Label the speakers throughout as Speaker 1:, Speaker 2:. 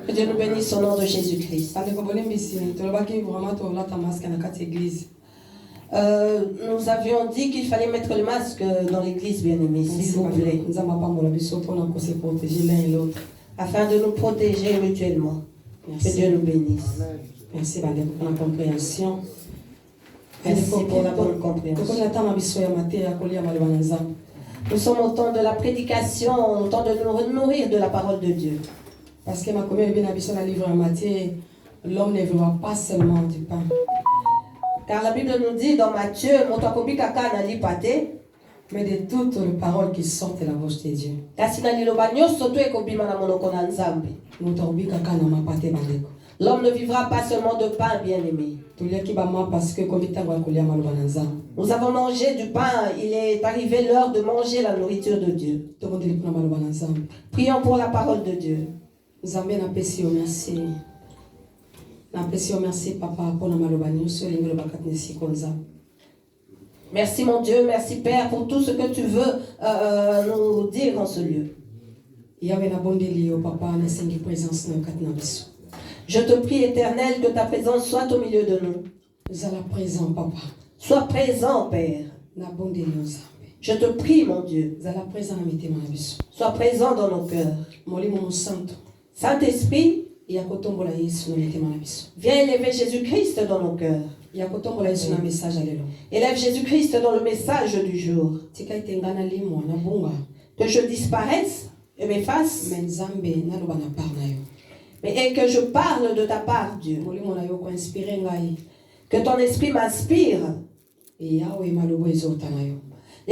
Speaker 1: Que Dieu nous bénisse au nom de Jésus-Christ. Nous avions dit qu'il fallait mettre le masque dans l'église, bien-aimés, s'il vous plaît. Afin de nous protéger mutuellement. Que Dieu nous bénisse.
Speaker 2: Merci pour la compréhension.
Speaker 1: Merci pour la bonne compréhension. Nous sommes au temps de la prédication, au temps de nous nourrir de la parole de Dieu.
Speaker 2: Parce que ma commune bien habituée à livre en matière, l'homme ne vivra pas seulement du pain.
Speaker 1: Car la Bible nous dit dans Matthieu,
Speaker 2: mais de toutes les paroles qui sortent de la bouche de Dieu.
Speaker 1: L'homme ne vivra pas seulement de pain, bien-aimé. Nous avons mangé du pain, il est arrivé l'heure de manger la nourriture de Dieu. Prions pour la parole de Dieu. Merci mon Dieu, merci Père pour tout ce que tu veux nous dire en ce lieu. Je te prie, Éternel, que ta présence soit au milieu de nous. Sois présent, Père. Je te prie, mon Dieu. Sois présent dans nos cœurs. Saint-Esprit, viens élever Jésus-Christ dans nos cœurs. Élève Jésus-Christ dans le message du jour. Que je disparaisse et m'efface, mais et que je parle de ta part, Dieu. Que ton esprit m'inspire. Les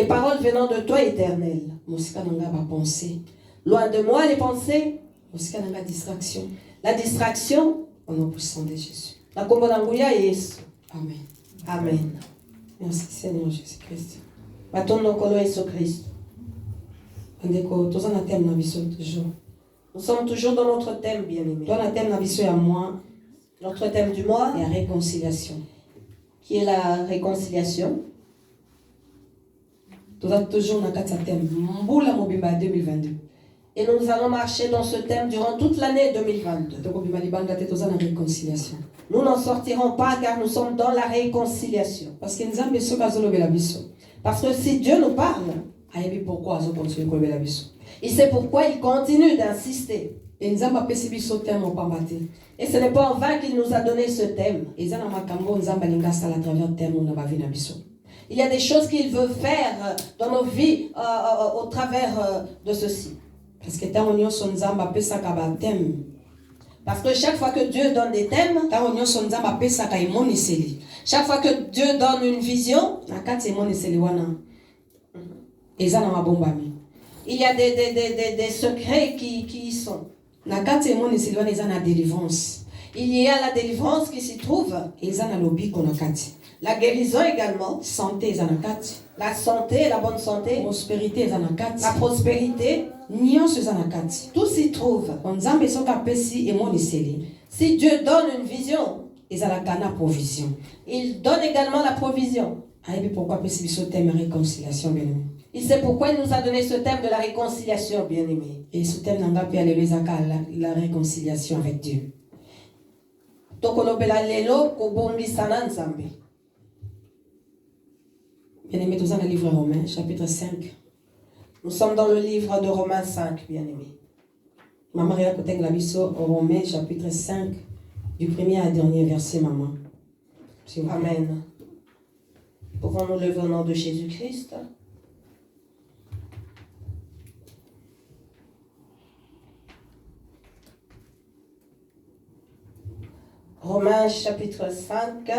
Speaker 1: paroles venant de toi, Éternel. Loin de moi les pensées. La distraction.
Speaker 2: Au nom puissant de Jésus.
Speaker 1: Amen. Amen.
Speaker 2: Merci Seigneur Jésus-Christ.
Speaker 1: Nous sommes toujours dans notre thème, bien-aimé. Notre thème du mois,
Speaker 2: la réconciliation.
Speaker 1: Qui est la réconciliation.
Speaker 2: Toujours dans le thème. 2022.
Speaker 1: Et nous allons marcher dans ce thème durant toute l'année 2022. Nous n'en sortirons pas car nous sommes dans la réconciliation. Parce que si Dieu nous parle, il sait pourquoi il continue d'insister. Et ce n'est pas en vain qu'il nous a donné ce thème. Il y a des choses qu'il veut faire dans nos vies au travers de ceci. Parce que chaque fois que Dieu donne des thèmes, chaque fois que Dieu donne une vision, il y a des secrets qui y sont. Il y a la délivrance qui s'y trouve. La guérison également. La santé, la bonne santé. La prospérité. Tout s'y trouve. Si Dieu donne une vision, il donne également la provision. Il sait pourquoi il nous a donné ce thème de la réconciliation, bien-aimé.
Speaker 2: Et ce thème la réconciliation avec Dieu. Bien-aimé, nous sommes dans le livre Romains, chapitre 5.
Speaker 1: Nous sommes dans le livre de Romains 5, bien-aimé.
Speaker 2: Maman, regarde la Bible Romains, chapitre 5, du premier à dernier verset, maman.
Speaker 1: Amen. Pouvons-nous lever au nom de Jésus-Christ? Romains chapitre 5,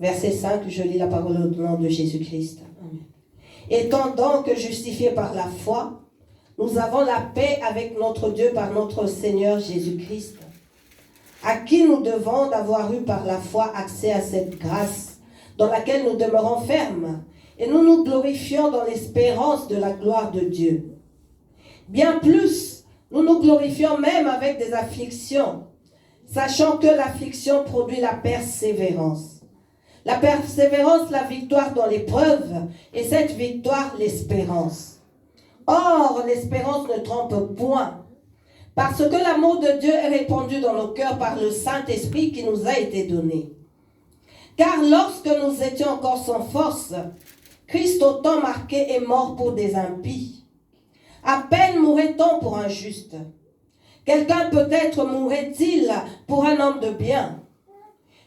Speaker 1: verset 5, je lis la parole au nom de Jésus-Christ. Étant donc justifiés par la foi, nous avons la paix avec notre Dieu par notre Seigneur Jésus-Christ, à qui nous devons d'avoir eu par la foi accès à cette grâce dans laquelle nous demeurons fermes et nous nous glorifions dans l'espérance de la gloire de Dieu. Bien plus, nous nous glorifions même avec des afflictions, sachant que l'affliction produit la persévérance. La persévérance, la victoire dans l'épreuve, et cette victoire, l'espérance. Or, l'espérance ne trompe point, parce que l'amour de Dieu est répandu dans nos cœurs par le Saint-Esprit qui nous a été donné. Car lorsque nous étions encore sans force, Christ au temps marqué est mort pour des impies. À peine mourrait-on pour un juste. Quelqu'un peut-être mourrait-il pour un homme de bien.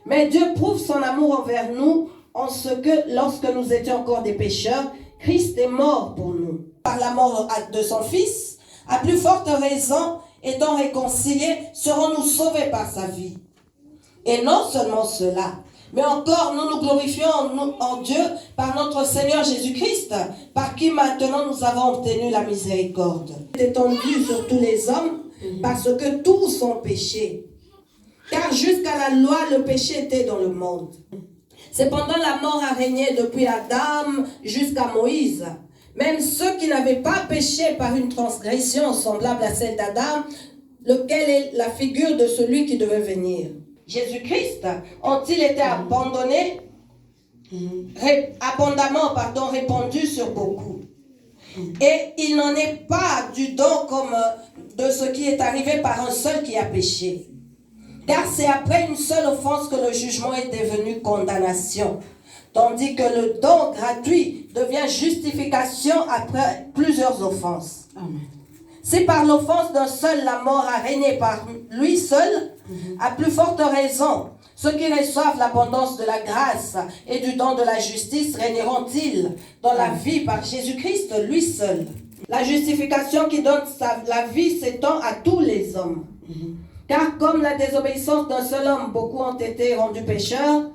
Speaker 1: Mais Dieu prouve son amour envers nous en ce que lorsque nous étions encore des pécheurs, Christ est mort pour nous. Par la mort de son Fils, à plus forte raison, étant réconciliés, serons-nous sauvés par sa vie. Et non seulement cela, mais encore nous nous glorifions en Dieu par notre Seigneur Jésus-Christ, par qui maintenant nous avons obtenu la miséricorde. C'est étendu sur tous les hommes, parce que tous ont péché. Car jusqu'à la loi, le péché était dans le monde. Cependant, la mort a régné depuis Adam jusqu'à Moïse. Même ceux qui n'avaient pas péché par une transgression semblable à celle d'Adam, lequel est la figure de celui qui devait venir. Jésus-Christ, ont-ils été abandonnés, abondamment répandu sur beaucoup. Et il n'en est pas du don comme de ce qui est arrivé par un seul qui a péché. Car c'est après une seule offense que le jugement est devenu condamnation. Tandis que le don gratuit devient justification après plusieurs offenses. Amen. Si par l'offense d'un seul la mort a régné par lui seul, à plus forte raison, ceux qui reçoivent l'abondance de la grâce et du don de la justice régneront-ils dans la vie par Jésus-Christ, lui seul. La justification qui donne la vie s'étend à tous les hommes. Car comme la désobéissance d'un seul homme, beaucoup ont été rendus pécheurs,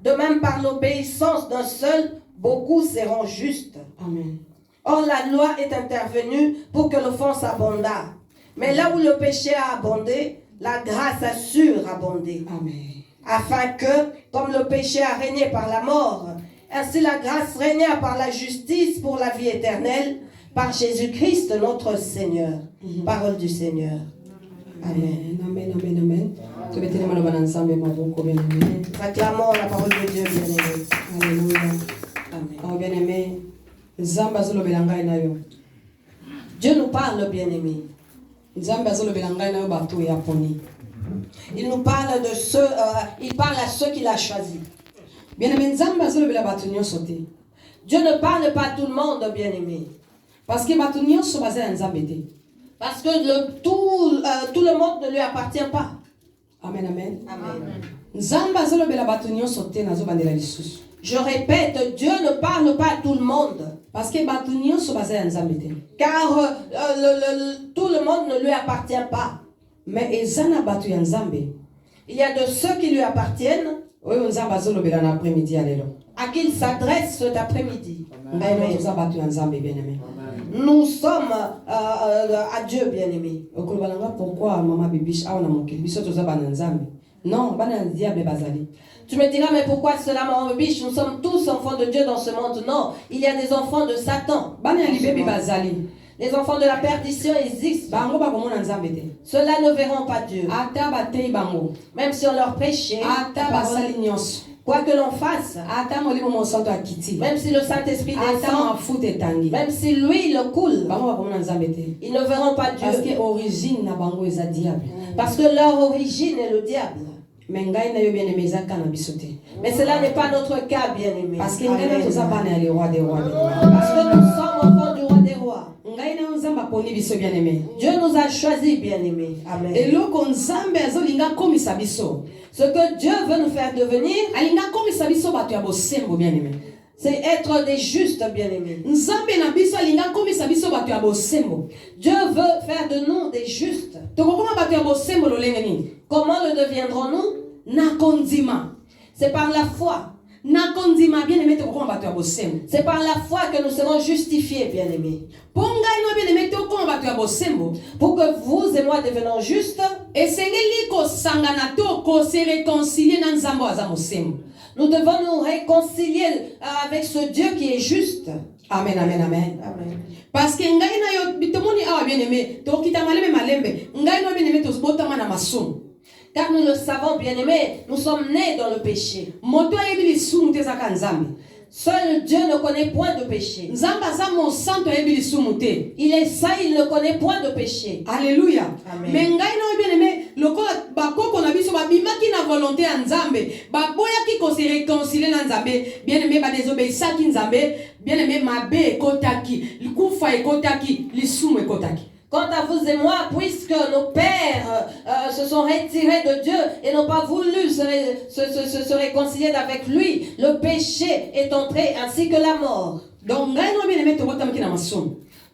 Speaker 1: de même par l'obéissance d'un seul, beaucoup seront justes. Amen. Or, la loi est intervenue pour que l'offense abondât. Mais là où le péché a abondé, la grâce a surabondé. Amen. Afin que, comme le péché a régné par la mort, ainsi la grâce régna par la justice pour la vie éternelle, par Jésus-Christ notre Seigneur. Parole du Seigneur. Amen.
Speaker 2: Amen, amen, amen.
Speaker 1: Acclamons la parole de Dieu, bien-aimé.
Speaker 2: Alléluia.
Speaker 1: Amen.
Speaker 2: Oh, bien-aimé.
Speaker 1: Dieu nous parle, bien-aimé. Il nous parle de ceux, il parle à ceux qu'il a choisis.
Speaker 2: Bien-aimé,
Speaker 1: Dieu ne parle pas à tout le monde, bien-aimé.
Speaker 2: Parce que
Speaker 1: tout le monde ne lui appartient pas.
Speaker 2: Amen, amen.
Speaker 1: Amen. Je répète, Dieu ne parle pas à tout le monde.
Speaker 2: Parce que
Speaker 1: car tout le monde ne lui appartient pas.
Speaker 2: Mais
Speaker 1: il y a de ceux qui lui appartiennent, à qui il s'adresse cet après-midi.
Speaker 2: Amen.
Speaker 1: Nous sommes à Dieu, bien-aimé.
Speaker 2: Pourquoi maman bibiche non,
Speaker 1: tu me diras, mais pourquoi cela, maman bibiche? Nous sommes tous enfants de Dieu dans ce monde. Non, il y a des enfants de Satan. Les enfants de la perdition existent. Ceux-là ne verront pas Dieu. Même si on leur prêchait, quoi que l'on fasse, même si le Saint-Esprit descend, même si lui le coule, ils ne verront pas Dieu. Parce que leur origine est le diable. Mais cela n'est pas notre cas, bien-aimé. Parce que nous sommes enfants du roi des rois. Dieu nous a choisis, bien-aimés. Amen. Ce que Dieu veut nous faire devenir, c'est être des justes, bien-aimés. Dieu veut faire de nous des justes. Comment le deviendrons-nous? C'est par la foi. C'est par la foi que nous serons justifiés, bien-aimés. Pour que vous et moi devenons justes, nous devons nous réconcilier avec ce Dieu qui est juste.
Speaker 2: Amen, amen, amen.
Speaker 1: Amen.
Speaker 2: Parce que ngai na yo bitomoni awa bien aimé, to kita malembe malembe, ngai no bien aimé to botama na masumu.
Speaker 1: Car nous le savons, bien-aimés, nous sommes nés dans le péché.
Speaker 2: Moto yebi lisumu te zaka nzambe.
Speaker 1: Seul Dieu ne connaît point de péché.
Speaker 2: Nzamba za mo santo yebi lisumu te.
Speaker 1: Il est saint, il ne connaît point de péché.
Speaker 2: Alléluia.
Speaker 1: Amen.
Speaker 2: Mais ngai no bien aimé, lokola bakoko na biso babimaki na volonté ya nzambe, baboyaki ko se réconcilier na nzambe, bien aimé ba désobéissaki nzambe, bien aimé mabe ekotaki, likufa ekotaki, lisumu ekotaki.
Speaker 1: Quant à vous et moi, puisque nos pères se sont retirés de Dieu et n'ont pas voulu se réconcilier avec lui, le péché est entré ainsi que la mort.
Speaker 2: Donc,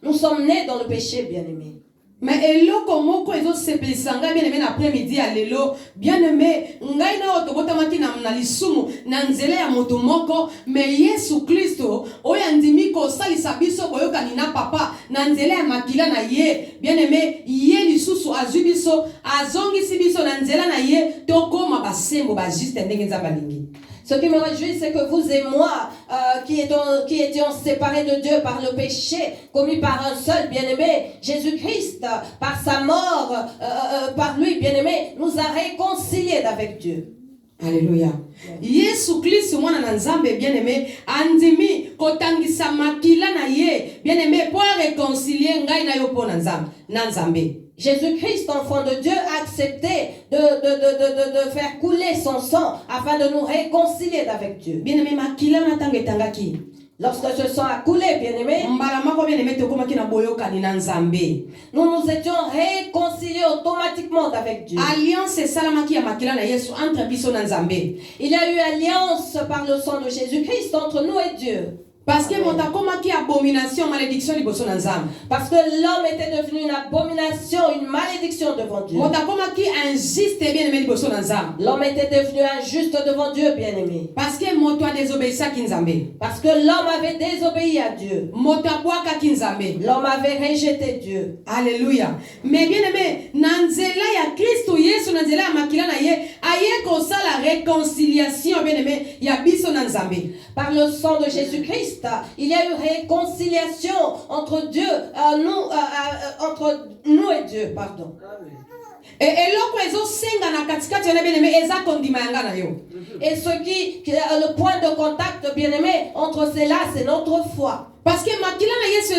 Speaker 1: nous sommes nés dans le péché, bien-aimés.
Speaker 2: Mais eloko moko ezo sepelisa ngai bien aimé l'après-midi à lelo bien aimé ngai na otobotamaki na lisumu na nzela ya moto moko mais Yesu Kristo oyo andimi ko salisa biso boyokani na papa na nzela ya makila na ye bien aimé ye lisusu azwi biso azongisi biso na nzela na ye tokoma basembo ba juste ndenge nzamba lingi.
Speaker 1: Ce qui me réjouit, c'est que vous et moi, qui étions séparés de Dieu par le péché commis par un seul bien-aimé, Jésus-Christ, par sa mort, par lui, bien-aimé, nous a réconciliés avec Dieu.
Speaker 2: Alléluia. Yesu Kristo mwana na nzambe bien-aimé andimi kotangisa makila na ye bien-aimé pour réconcilier ngai na yo po na nzambe.
Speaker 1: Jésus-Christ, enfant de Dieu, a accepté de faire couler son sang afin de nous réconcilier avec Dieu.
Speaker 2: Bien-aimé, makila na tangaki.
Speaker 1: Lorsque ce sang a coulé, bien-aimé, nous nous étions réconciliés automatiquement avec Dieu. Il y a eu alliance par le sang de Jésus-Christ entre nous et Dieu.
Speaker 2: Parce que abomination, malédiction
Speaker 1: parce que l'homme était devenu une abomination, une malédiction devant Dieu. L'homme était devenu injuste devant Dieu, bien-aimé.
Speaker 2: Parce que
Speaker 1: l'homme avait désobéi à Dieu. L'homme avait rejeté Dieu.
Speaker 2: Alléluia. Mais bien-aimé, nanzela ya Kristo Yesu nanzela ya makila na ye aye ko sala réconciliation bien-aimé ya biso na Nzambe.
Speaker 1: Par le sang de Jésus-Christ, il y a eu réconciliation entre Dieu, entre nous et Dieu, pardon.
Speaker 2: Et
Speaker 1: ce qui le point de contact, bien-aimé, entre cela, c'est notre foi.
Speaker 2: Parce que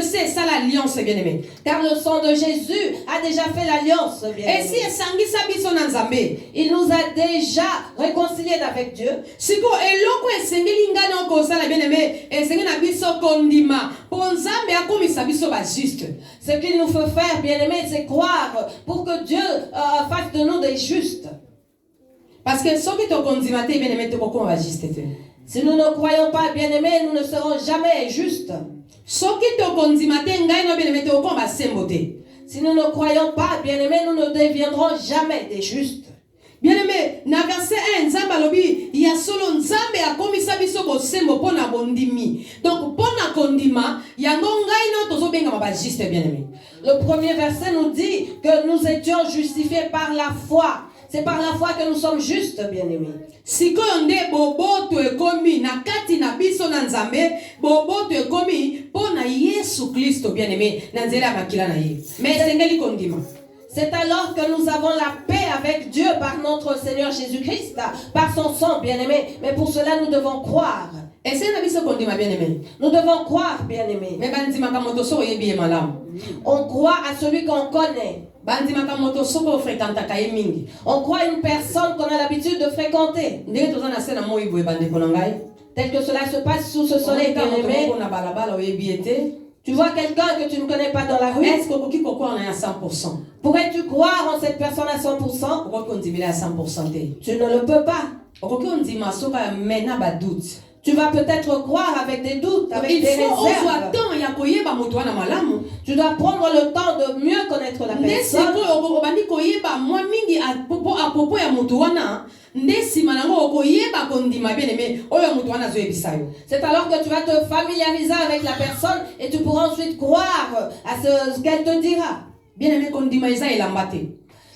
Speaker 2: c'est ça l'alliance, bien-aimé.
Speaker 1: Car le sang de Jésus a déjà fait l'alliance, bien-aimé.
Speaker 2: Et si
Speaker 1: il nous a déjà réconciliés avec Dieu.
Speaker 2: Ce
Speaker 1: qu'il nous faut faire, bien-aimé, c'est croire pour que Dieu fasse de nous des justes.
Speaker 2: Parce que ce qui te condimate, bien-aimé, te beaucoup va juste.
Speaker 1: Si nous ne croyons pas, bien-aimés, nous ne serons jamais justes.
Speaker 2: Si
Speaker 1: nous ne croyons pas, bien-aimés, nous ne deviendrons jamais des justes.
Speaker 2: Bien-aimé, na verset 1, Nzamba lobi, ya solo Nzambe akomisa biso bosembo pona bondimi. Donc pona kondima, yango ngai no tozo benga ba juste, bien-aimé.
Speaker 1: Le premier verset nous dit que nous étions justifiés par la foi. C'est par la foi que nous sommes justes, bien-aimés.
Speaker 2: Si konde boboto ekomi na kati na biso na Nzambe, boboto ekomi pona Yesu Kristo, bien-aimé, na nzela makila na ye. Mais sengeli kondima.
Speaker 1: C'est alors que nous avons la paix avec Dieu par notre Seigneur Jésus-Christ, par son sang, bien-aimé. Mais pour cela, nous devons croire.
Speaker 2: Et c'est bien-aimé.
Speaker 1: Nous devons croire, bien-aimé. On croit à celui qu'on connaît. On croit à une personne qu'on a l'habitude de fréquenter. Tel que cela se passe sous ce soleil, bien-aimé. Tu vois quelqu'un que tu ne connais pas dans la rue.
Speaker 2: Est-ce que tu peux croire à 100%?
Speaker 1: Pourrais-tu croire en cette personne à 100%?
Speaker 2: Pourquoi tu à 100%?
Speaker 1: Tu ne le peux pas. Tu vas peut-être croire avec des doutes, avec des réserves. Tu dois prendre le temps de mieux connaître la personne. C'est alors que tu vas te familiariser avec la personne et tu pourras ensuite croire à ce qu'elle te dira.
Speaker 2: Bien-aimé,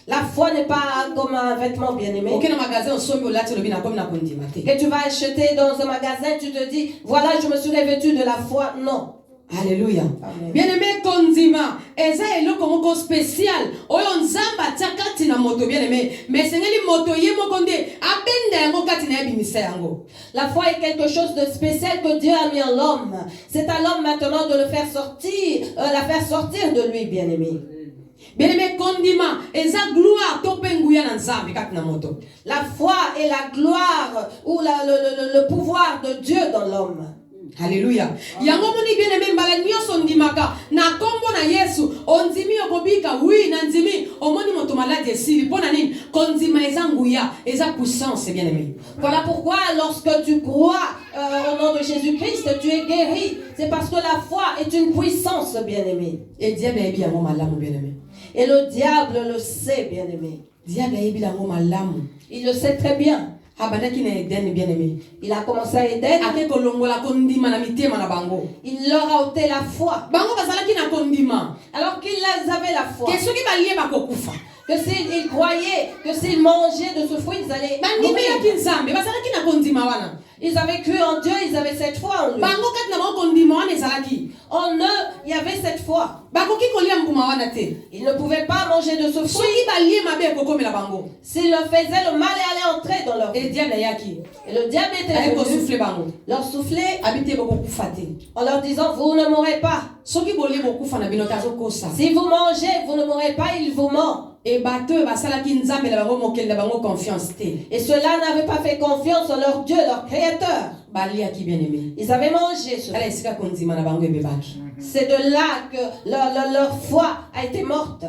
Speaker 1: la foi n'est pas comme un vêtement, bien-aimé. Que tu vas acheter dans un magasin, tu te dis, voilà, je me suis revêtu de la foi. Non.
Speaker 2: Alléluia.
Speaker 1: Amen.
Speaker 2: Bien-aimé, kondima, eza eloko moko spécial. Oyo nzamba tia kati na moto bien-aimé. Mais sengeli moto ye moko nde abenda yango kati na ebimisa yango.
Speaker 1: La foi est quelque chose de spécial que Dieu a mis en l'homme. C'est à l'homme maintenant de le faire sortir, la faire sortir de lui, bien-aimé.
Speaker 2: Bien-aimé, kondima, eza gloire to penguya na nzambe kati na moto.
Speaker 1: La foi est la gloire ou le pouvoir de Dieu dans l'homme.
Speaker 2: Alléluia. Yango moni bien-aimé mbala nyonso ndimaka na kombo na Yesu onzimi okobika oui na nzimi omoni moto malade esili pona nini kondima eza nguya eza puissance bien-aimé.
Speaker 1: Voilà pourquoi lorsque tu crois au nom de Jésus-Christ, tu es guéri. C'est parce que la foi est une puissance, bien-aimé.
Speaker 2: Et diable ayebi yango malamu bien-aimé.
Speaker 1: Et le diable le sait, bien-aimé.
Speaker 2: Diable ayebi yango malamu.
Speaker 1: Il le sait très bien.
Speaker 2: Abandaki na Eden bien-aimé.
Speaker 1: Il a commencé à Éden.
Speaker 2: Ake kolongola kondima na mitema na bango.
Speaker 1: Il leur a ôté la foi.
Speaker 2: Bango bazalaki na kondima.
Speaker 1: Alors qu'ils avaient la foi.
Speaker 2: Que soki balie bakokufa.
Speaker 1: Que s'ils croyaient que s'ils mangeaient de ce fruit, ils allaient mourir.
Speaker 2: Nzambe bazalaki na kondima wana.
Speaker 1: Ils avaient cru en Dieu, ils avaient cette foi en lui.
Speaker 2: Bango kati na bango kondima wana ezalaki.
Speaker 1: En eux, il y avait cette foi.
Speaker 2: Bakoki kolia mbuma wana te.
Speaker 1: Ils ne pouvaient pas manger de ce fruit.
Speaker 2: Soki balie mabe kokomela bango.
Speaker 1: S'ils le faisaient, le mal allait entrer dans leur vie.
Speaker 2: Et diable yaki.
Speaker 1: Et le diable était
Speaker 2: venu
Speaker 1: souffler leur souffler en leur disant, vous ne mourrez pas. Si vous mangez, vous ne mourrez pas, il vous ment. Et ceux-là n'avaient pas fait confiance en leur Dieu, leur Créateur. Ils avaient mangé cela. C'est de là que leur foi a été morte.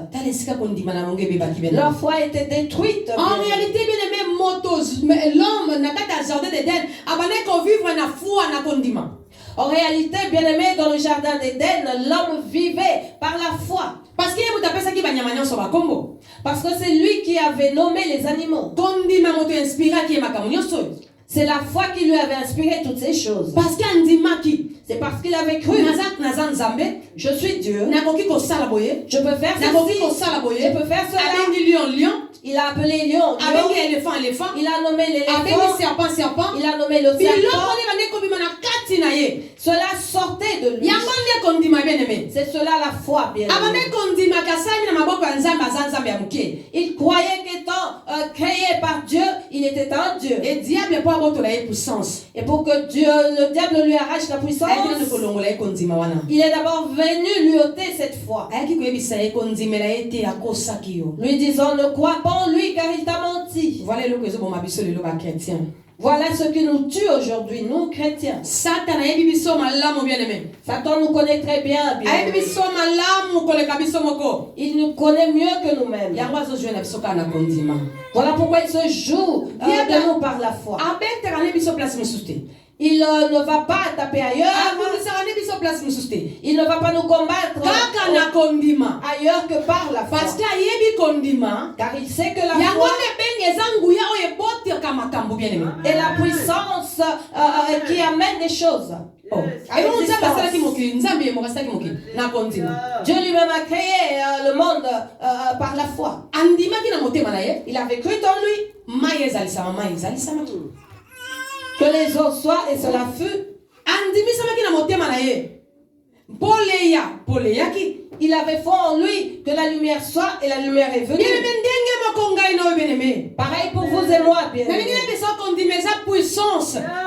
Speaker 1: Leur foi a été détruite.
Speaker 2: En réalité, bien aimé, l'homme n'a pas jardin d'Éden, abandonné vivre na foi na condiment.
Speaker 1: En réalité, bien aimé, dans le jardin d'Éden, l'homme vivait par la foi.
Speaker 2: Parce que
Speaker 1: c'est lui qui avait nommé les animaux. C'est la foi qui lui avait inspiré toutes ces choses. C'est parce qu'il avait cru. Je suis Dieu. Je peux faire ceci. Je peux faire cela. Il a appelé lion. Il a nommé l'éléphant. Il a nommé le serpent. Cela sortait de lui. C'est cela la foi, bien aimé. Il croyait qu'étant créé par Dieu, il était un Dieu. Et pour que le diable lui arrache la puissance, il est d'abord venu lui ôter cette foi. Lui disant, ne crois pas en lui car il t'a menti. Voilà ce qui nous tue aujourd'hui, nous chrétiens. Satan nous connaît très bien. Il nous connaît mieux que nous-mêmes. Voilà pourquoi il se joue de nous par la foi. Il ne va pas taper ailleurs. Il ne va pas nous combattre ailleurs que par la foi. Car il sait que la foi est la puissance qui amène des choses. Dieu lui-même a créé le monde par la foi. Il avait cru en lui que les eaux soient, et cela fut. Il avait foi en lui que la lumière soit, et la lumière est venue. Pareil pour vous et moi, bien aimés.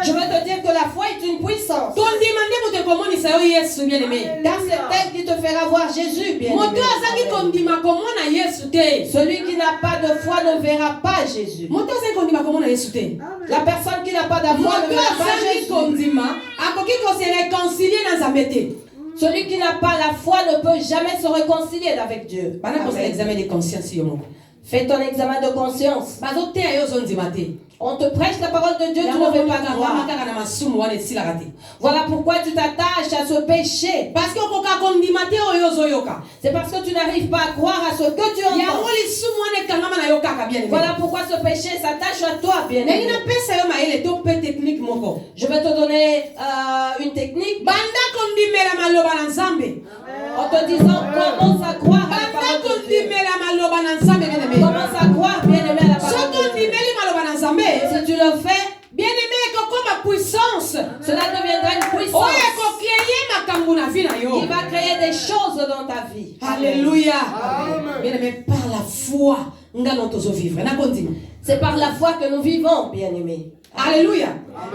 Speaker 1: Je veux te dire que la foi est une puissance. Car c'est elle qui te fera voir Jésus, bien aimé. Celui qui n'a pas de foi ne verra pas Jésus. La personne qui n'a pas de foi ne verra pas Jésus. Celui qui n'a pas la foi ne peut jamais se réconcilier avec Dieu. Fais ton examen de conscience. On te prêche la parole de Dieu, tu ne veux pas croire. Voilà pourquoi tu t'attaches à ce péché. C'est parce que tu n'arrives pas à croire à ce que tu entends. Voilà pourquoi ce péché s'attache à toi, bien aimé. Je vais te donner une technique. En te disant, commence à croire à la parole de Dieu. Commence à croire, bien aimé, à la parole de Dieu. Si tu le fais,
Speaker 2: bien aimé, comme puissance,
Speaker 1: cela deviendra une puissance
Speaker 2: foi nga no tozo vivre na kondima.
Speaker 1: C'est par la foi que nous vivons, bien-aimés.
Speaker 2: Alléluia.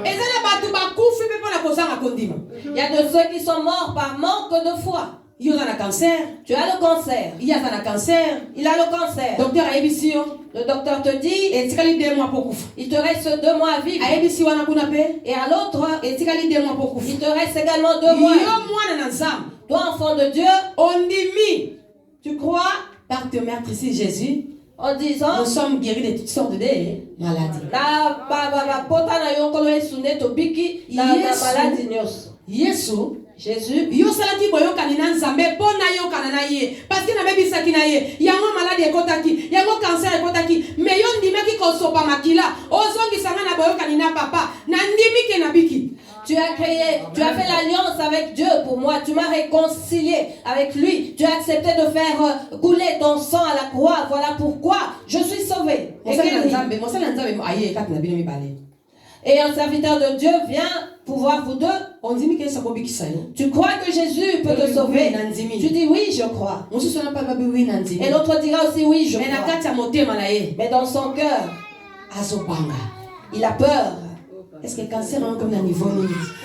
Speaker 2: Eza na batu bakufi pe pona kozanga kondima.
Speaker 1: Il y a de ceux qui sont morts par manque de foi.
Speaker 2: Yo na cancer.
Speaker 1: Tu as le cancer.
Speaker 2: Il y a na cancer.
Speaker 1: Il a le cancer.
Speaker 2: Docteur ayebisio.
Speaker 1: Le docteur te dit,
Speaker 2: Etikali 2 mois pour kufa.
Speaker 1: il te reste 2 mois à vivre.
Speaker 2: Ayebisi wana kuna pe.
Speaker 1: Et à l'autre,
Speaker 2: Etikali 2 mois pour kufa.
Speaker 1: il te reste également 2 mois.
Speaker 2: Yo mwana na nzambe.
Speaker 1: Toi, enfant de Dieu,
Speaker 2: Ondimi.
Speaker 1: tu crois
Speaker 2: Par ton maître ici Jésus.
Speaker 1: en disant,
Speaker 2: Nous sommes guéris de toutes sortes de maladies.
Speaker 1: na pota na yo nkolo Yesu nde tobiki na maladie nyonso.
Speaker 2: Yesu.
Speaker 1: Jésus,
Speaker 2: Yo salaki boyokani na nzambe mpo nayokana na ye parce que nabebisaki na ye yango maladi ekotaki yango cancer ekotaki me yo ndimaki kosopa makila ozongisanga na boyokani na papa na ndimike na biki.
Speaker 1: tu as créé, tu as fait l'alliance avec Dieu pour moi, tu m'as réconcilié avec lui, tu as accepté de faire couler ton sang à la croix, voilà pourquoi je suis sauvé. Et un serviteur de Dieu vient pouvoir vous deux. Tu crois que Jésus peut te sauver? Tu dis oui, je crois. Et l'autre dira aussi oui, je crois. Mais dans son cœur, il a peur.
Speaker 2: Est-ce que le cancer est comme un niveau?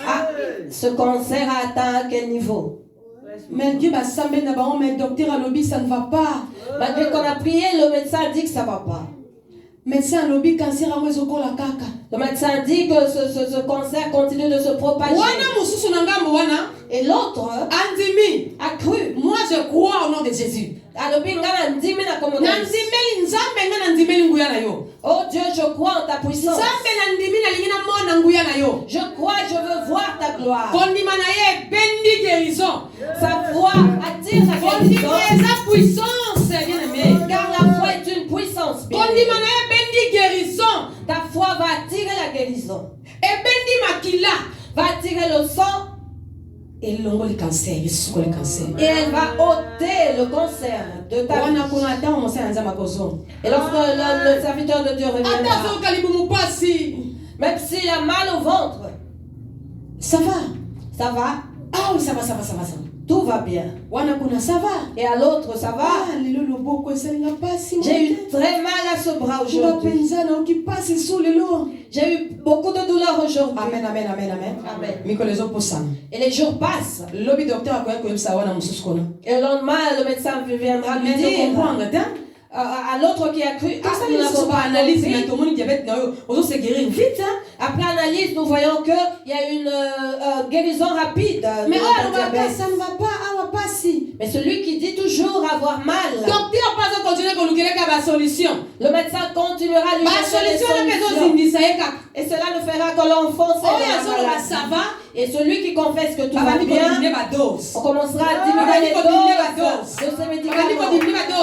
Speaker 1: Ah, ce cancer a atteint quel niveau?
Speaker 2: Mais Dieu va s'amener d'abord, mais le docteur a lobby, ça ne va pas.
Speaker 1: Malgré qu'on a prié, le médecin dit que ça ne va pas.
Speaker 2: Médecin lobby cancer a moins au la caca.
Speaker 1: Le médecin dit que ce cancer continue de se propager. Et l'autre a cru.
Speaker 2: Moi je crois au nom de Jésus.
Speaker 1: Oh Dieu, je crois en ta puissance. Je crois, je veux voir ta gloire. Sa foi attire la guérison. Car la foi est une puissance. Ta foi va attirer la guérison. Va attirer le sang.
Speaker 2: Et le cancer,
Speaker 1: et elle va ôter le cancer de ta vie. Et lorsque le serviteur de Dieu reviendra, même s'il a mal au ventre,
Speaker 2: ça va.
Speaker 1: Ça va.
Speaker 2: Ah oui, ça va.
Speaker 1: Tout va bien.
Speaker 2: Ça va.
Speaker 1: Et à l'autre, ça va. J'ai eu très mal à ce bras aujourd'hui. J'ai eu beaucoup de douleur aujourd'hui.
Speaker 2: Amen.
Speaker 1: Et les jours passent. Et le lendemain, le médecin viendra lui dire à l'autre qui a cru. Nous n'avons pas analyse. Après analyse, nous voyons qu'il y a une guérison rapide.
Speaker 2: Mais ça ne va pas.
Speaker 1: Mais celui qui dit toujours avoir mal, le médecin continuera à lui chercher des solutions. Et cela ne fera que l'enfoncer dans la maladie. Et celui qui confesse que tout va bien, on commencera à diminuer les doses de ces médicaments.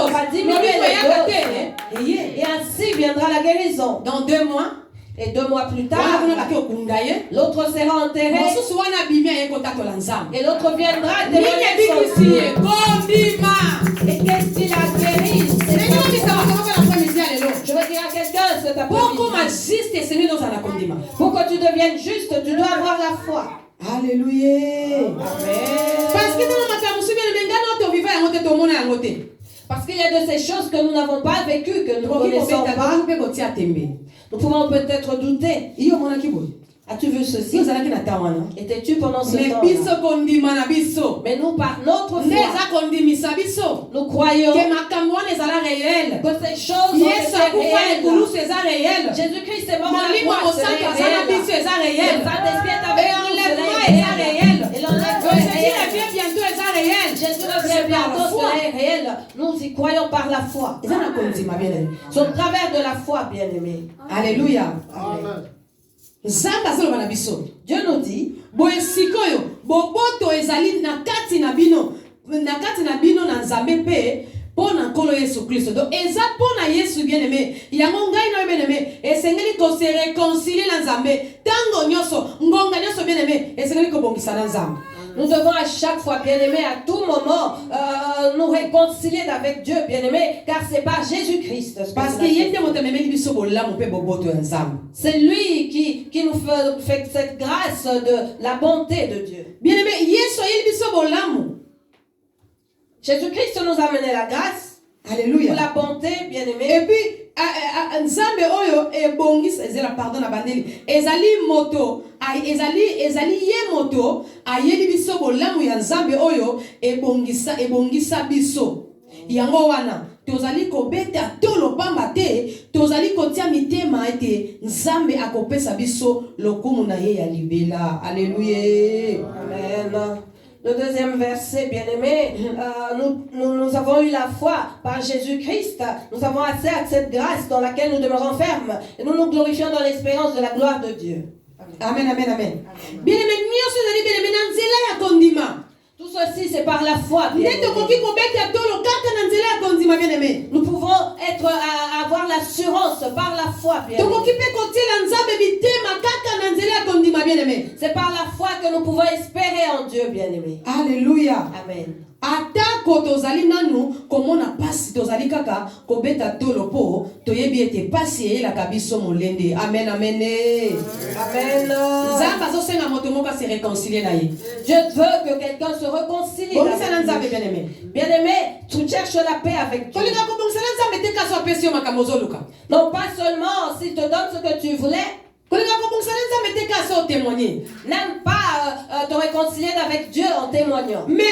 Speaker 1: On va diminuer les doses. Et ainsi viendra la guérison.
Speaker 2: Dans 2 mois.
Speaker 1: Et 2 mois plus tard, l'autre sera enterré. Et l'autre viendra témoigner son Dieu. Et qu'est-ce qu'il a guéri? Je veux dire à quelqu'un cet après-midi, pour que tu deviennes juste, tu dois avoir la foi.
Speaker 2: Alléluia.
Speaker 1: Parce qu'il y a de ces choses que nous n'avons pas vécues, que nous ne connaissons pas. Nous pouvons peut-être douter. As-tu vu ceci? Étais-tu pendant ce temps? Mais nous, par notre foi, nous croyons que ces choses sont réelles. Jésus-Christ est mort à la croix, c'est réel. Le Saint-Esprit est avec nous, c'est réel. Et l'enlèvement est réel. Jésus revient bientôt, c'est réel. Nous y croyons par la foi. C'est au travers de la foi, bien-aimés.
Speaker 2: Alléluia.
Speaker 3: Amen.
Speaker 1: Dieu nous dit,
Speaker 2: boboto ezali na kati na bino na nzambe pe pona nkolo Yesu Kristo. Donc eza pona Yesu bien-aimé. Yango ngai na bien-aimé esengeli ko se réconcilier na nzambe. Tango nyoso ngonga nyoso bien-aimé esengeli ko bongisa na nzambe.
Speaker 1: Nous devons à chaque fois, bien-aimés, à tout moment, nous réconcilier avec Dieu, bien-aimés, car c'est par Jésus-Christ.
Speaker 2: Parce que
Speaker 1: c'est lui qui nous fait cette grâce de la bonté de Dieu.
Speaker 2: Bien-aimé,
Speaker 1: Jésus-Christ nous a amené la grâce.
Speaker 2: Alléluia.
Speaker 1: Pour la bonté, bien-aimé.
Speaker 2: Et puis, nzambe oyo ebongisa ezela pardon na bandeli ezali moto ezali ye moto ayeli biso bolamu ya nzambe oyo ebongisa biso yango wana tozali kobeta tolo pamba te tozali kotia mitema ete nzambe akopesa biso lokumu na ye ya libela. Alléluia.
Speaker 1: Amen. Le deuxième verset, bien-aimé, nous avons eu la foi par Jésus-Christ. Nous avons accès à cette grâce dans laquelle nous demeurons fermes. Et nous nous glorifions dans l'espérance de la gloire de Dieu.
Speaker 2: Amen, amen, amen. Bien-aimé, bien-aimé, nanzela ya kondima.
Speaker 1: Tout ceci, c'est par la foi. Nous pouvons avoir l'assurance par la foi. C'est par la foi que nous pouvons espérer en Dieu, bien-aimé.
Speaker 2: Alléluia.
Speaker 1: Amen.
Speaker 2: Atako tozali nanu komona pasi tozali kaka kobeta tolo po toyebi ete pasi eyelaka biso molende. Amen, amen.
Speaker 1: Amen.
Speaker 2: Nzambe azosenga moto moko se réconcilier na ye.
Speaker 1: Dieu veut que quelqu'un se réconcilie. Bien-aimé, tu cherches la paix avec Dieu. Non pas seulement s'il te donne ce que tu voulais. N'aime pas te réconcilier avec Dieu en témoignant.
Speaker 2: Mais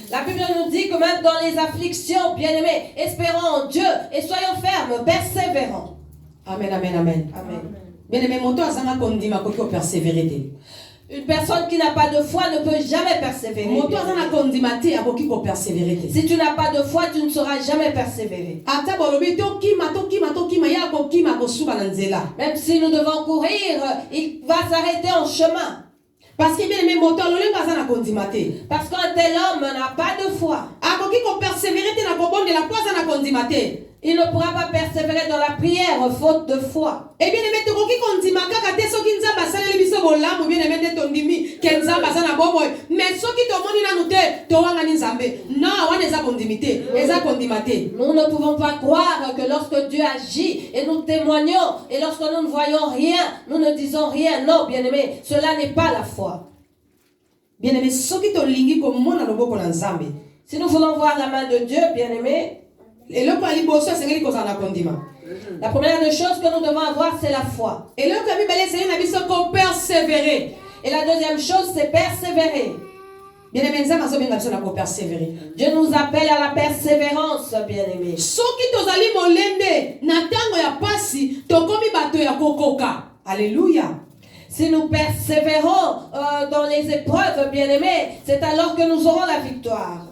Speaker 1: la Bible nous dit que même dans les afflictions, bien-aimés, espérons en Dieu et soyons fermes, persévérants.
Speaker 2: Amen, amen, amen.
Speaker 1: Amen.
Speaker 2: Bien-aimé, mon temps, ça m'a conduit à persévérer.
Speaker 1: Une personne qui n'a pas de foi ne peut jamais persévérer. Si tu n'as pas de foi, tu ne sauras jamais persévérer. Même si nous devons courir, il va s'arrêter en chemin. Parce qu'un tel homme n'a pas de foi. Il ne pourra pas persévérer dans la prière faute de foi.
Speaker 2: Et bien
Speaker 1: nous ne pouvons pas croire que lorsque Dieu agit et nous témoignons et lorsque nous ne voyons rien, nous ne disons rien. Non, bien-aimé, cela n'est pas la foi.
Speaker 2: Bien-aimé, si
Speaker 1: nous voulons voir la main de Dieu, bien-aimé, la première des choses que nous devons avoir, c'est la foi. Et la deuxième chose, c'est persévérer. Dieu nous appelle à la persévérance, bien-aimés.
Speaker 2: Alléluia.
Speaker 1: Si nous persévérons dans les épreuves, bien-aimés, c'est alors que nous aurons la victoire.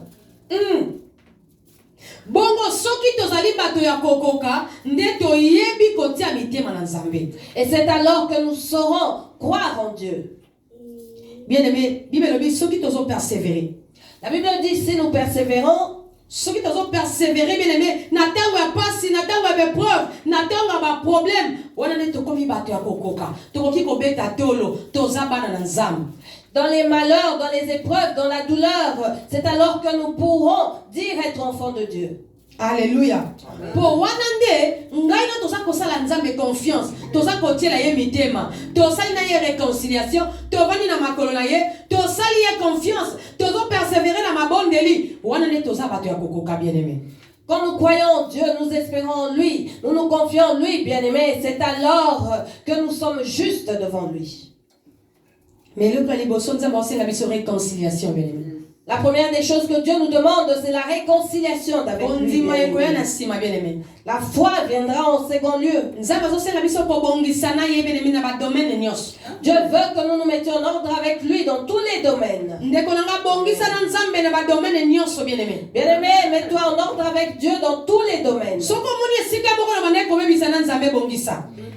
Speaker 2: Bongo soki tozali bato ya kokoka nde toyebi kotia mitema na Nzambe.
Speaker 1: Et c'est alors que nous saurons croire en Dieu.
Speaker 2: Bien-aimé, Bible dit soki tozo persévérer.
Speaker 1: La Bible dit si nous persévérons,
Speaker 2: soki tozo persévérer bien-aimé, na tango ya pasi, na tango ya épreuve, na tango ya problème, wana ne tokomi bato ya kokoka. Tokoki kobeta tolo, tozabana na Nzambe.
Speaker 1: Dans les malheurs, dans les épreuves, dans la douleur, c'est alors que nous pourrons dire être enfants de Dieu.
Speaker 2: Alléluia. Pour wanande, ngaina toza kosala Nzambe confiance, toza kotiela ye mitema, tosali na ye réconciliation, tovani na makolo na ye, tosali ye confiance, tozo persévérer na mabondeli. Wanande toza bato ya kokoka bien-aimé.
Speaker 1: Quand nous croyons en Dieu, nous espérons en lui, nous nous confions en lui, bien-aimé, c'est alors que nous sommes justes devant lui.
Speaker 2: Mais le c'est la réconciliation, bien-aimé.
Speaker 1: La première des choses que Dieu nous demande, c'est la réconciliation d'avec lui. La foi viendra en second lieu. Dieu veut que nous nous mettions en ordre avec lui dans tous les domaines. Bien-aimé, mets-toi en ordre avec Dieu dans tous les domaines.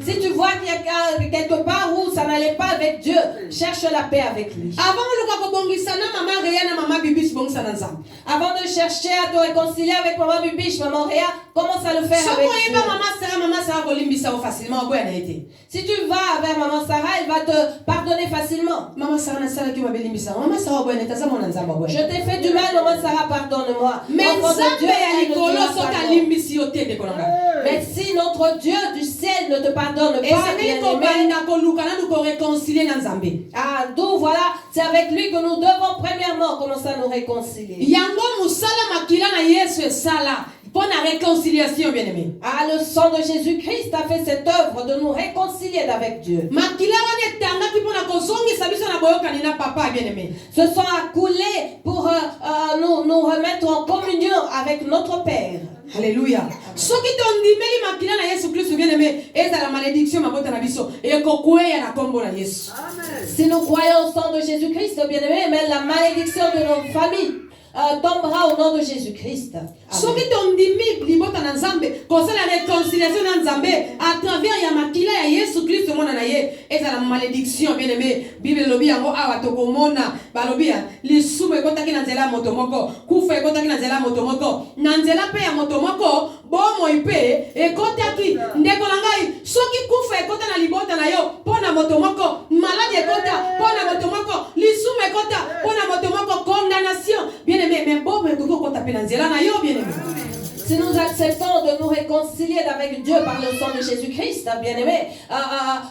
Speaker 1: Si tu vois qu'il y a quelque part où ça n'allait pas avec Dieu, cherche la paix avec lui. Avant de chercher à te réconcilier avec maman Bibiche, maman Réa, commence à le faire avec Dieu. Si tu vas vers maman Sarah, elle va te pardonner facilement. Je t'ai fait du mal, maman Sarah, pardonne-moi. Mais si notre Dieu du ciel l'Éternel ne te pardonne pas,
Speaker 2: esengeli
Speaker 1: bien-aimé,
Speaker 2: kobanda koluka nanu koreconcilie na nzambe
Speaker 1: ah, d'où voilà, c'est avec lui que nous devons premièrement commencer à nous réconcilier.
Speaker 2: yango mosala makila na yesu esala mpo na réconciliation bien-aimé.
Speaker 1: Ah, le sang de Jésus-Christ a fait cette œuvre de nous réconcilier avec Dieu.
Speaker 2: makila wana etangaki mpo na kozongisa biso na boyokani na papa bien-aimé.
Speaker 1: Ce sang a coulé pour nous remettre en communion avec notre Père.
Speaker 2: Alléluia. Soki tondimeli makila na Yesu Kristo bien-aimé, ezala malédiction mabota na biso ekokweya na kombo na Yesu.
Speaker 1: Si nous croyons au sang de Jésus-Christ, bien-aimé, mais la malédiction de nos familles tombera au nom de Jésus-Christ.
Speaker 2: Soki tondimi libota na Nzambe, kosala réconciliation na Nzambe à travers ya makila ya Yesu Kristo mona na ye, ezala malédiction bien-aimé. Bible lobi yango awa tokomona balobi ya lisumu ekotaki na nzela moto moko, kufa ekotaki na nzela moto moko, na nzela pe ya moto moko bomoi pe ekotaki ndeko na ngai. Soki kufa ekota na libota na yo pona moto moko, maladi ekota pona moto moko, lisumu ekota pona moto moko, condamnation bien-aimé. Mais bomo ekoki okota pe na nzela na yo bien-aimé.
Speaker 1: Si nous acceptons de nous réconcilier avec Dieu par le sang de Jésus-Christ, bien-aimé,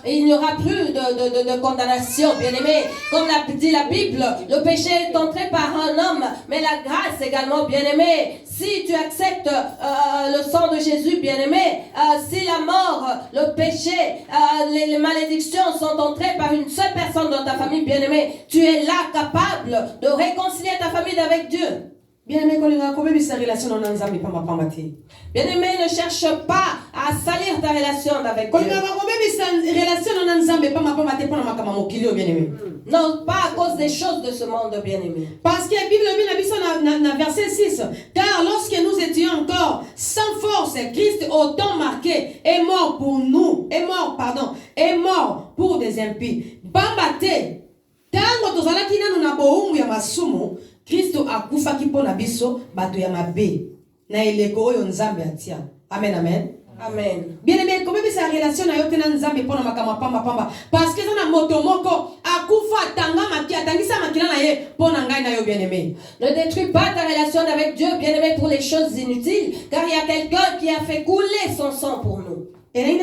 Speaker 1: il n'y aura plus de condamnation, bien-aimé. Comme l'a dit la Bible, le péché est entré par un homme, mais la grâce également, bien-aimé. Si tu acceptes le sang de Jésus, bien-aimé, si la mort, le péché, les malédictions sont entrées par une seule personne dans ta famille, bien-aimé, tu es là capable de réconcilier ta famille avec Dieu.
Speaker 2: Bien-aimé, relation na Nzambe pamba pamba te.
Speaker 1: Bien-aimé, ne cherche pas à salir ta relation avec Dieu. Non, pas à cause des choses de ce monde, bien-aimé.
Speaker 2: Parce que la Bible dit dans verset 6, car lorsque nous étions encore sans force, Christ au temps marqué est mort pour nous, est mort pour des impies. Bambate, tango tozalaki nanu na boumbu ya masumu, Kristo akufaki mpo na biso bato ya mabe na eleko oyo Nzambe atia. Amen, amen.
Speaker 1: Amen.
Speaker 2: Bien-aimé, comment bisa relation na yo te na Nzambe mpo na makambo pamba pamba parce que na moto moko akufa tanga maki atangisa makila na ye mpo na ngai na yo bien-aimé.
Speaker 1: Ne détruis pas ta relation avec Dieu, bien-aimé, pour les choses inutiles, car il y a quelqu'un qui a fait couler son sang pour nous.
Speaker 2: Et mais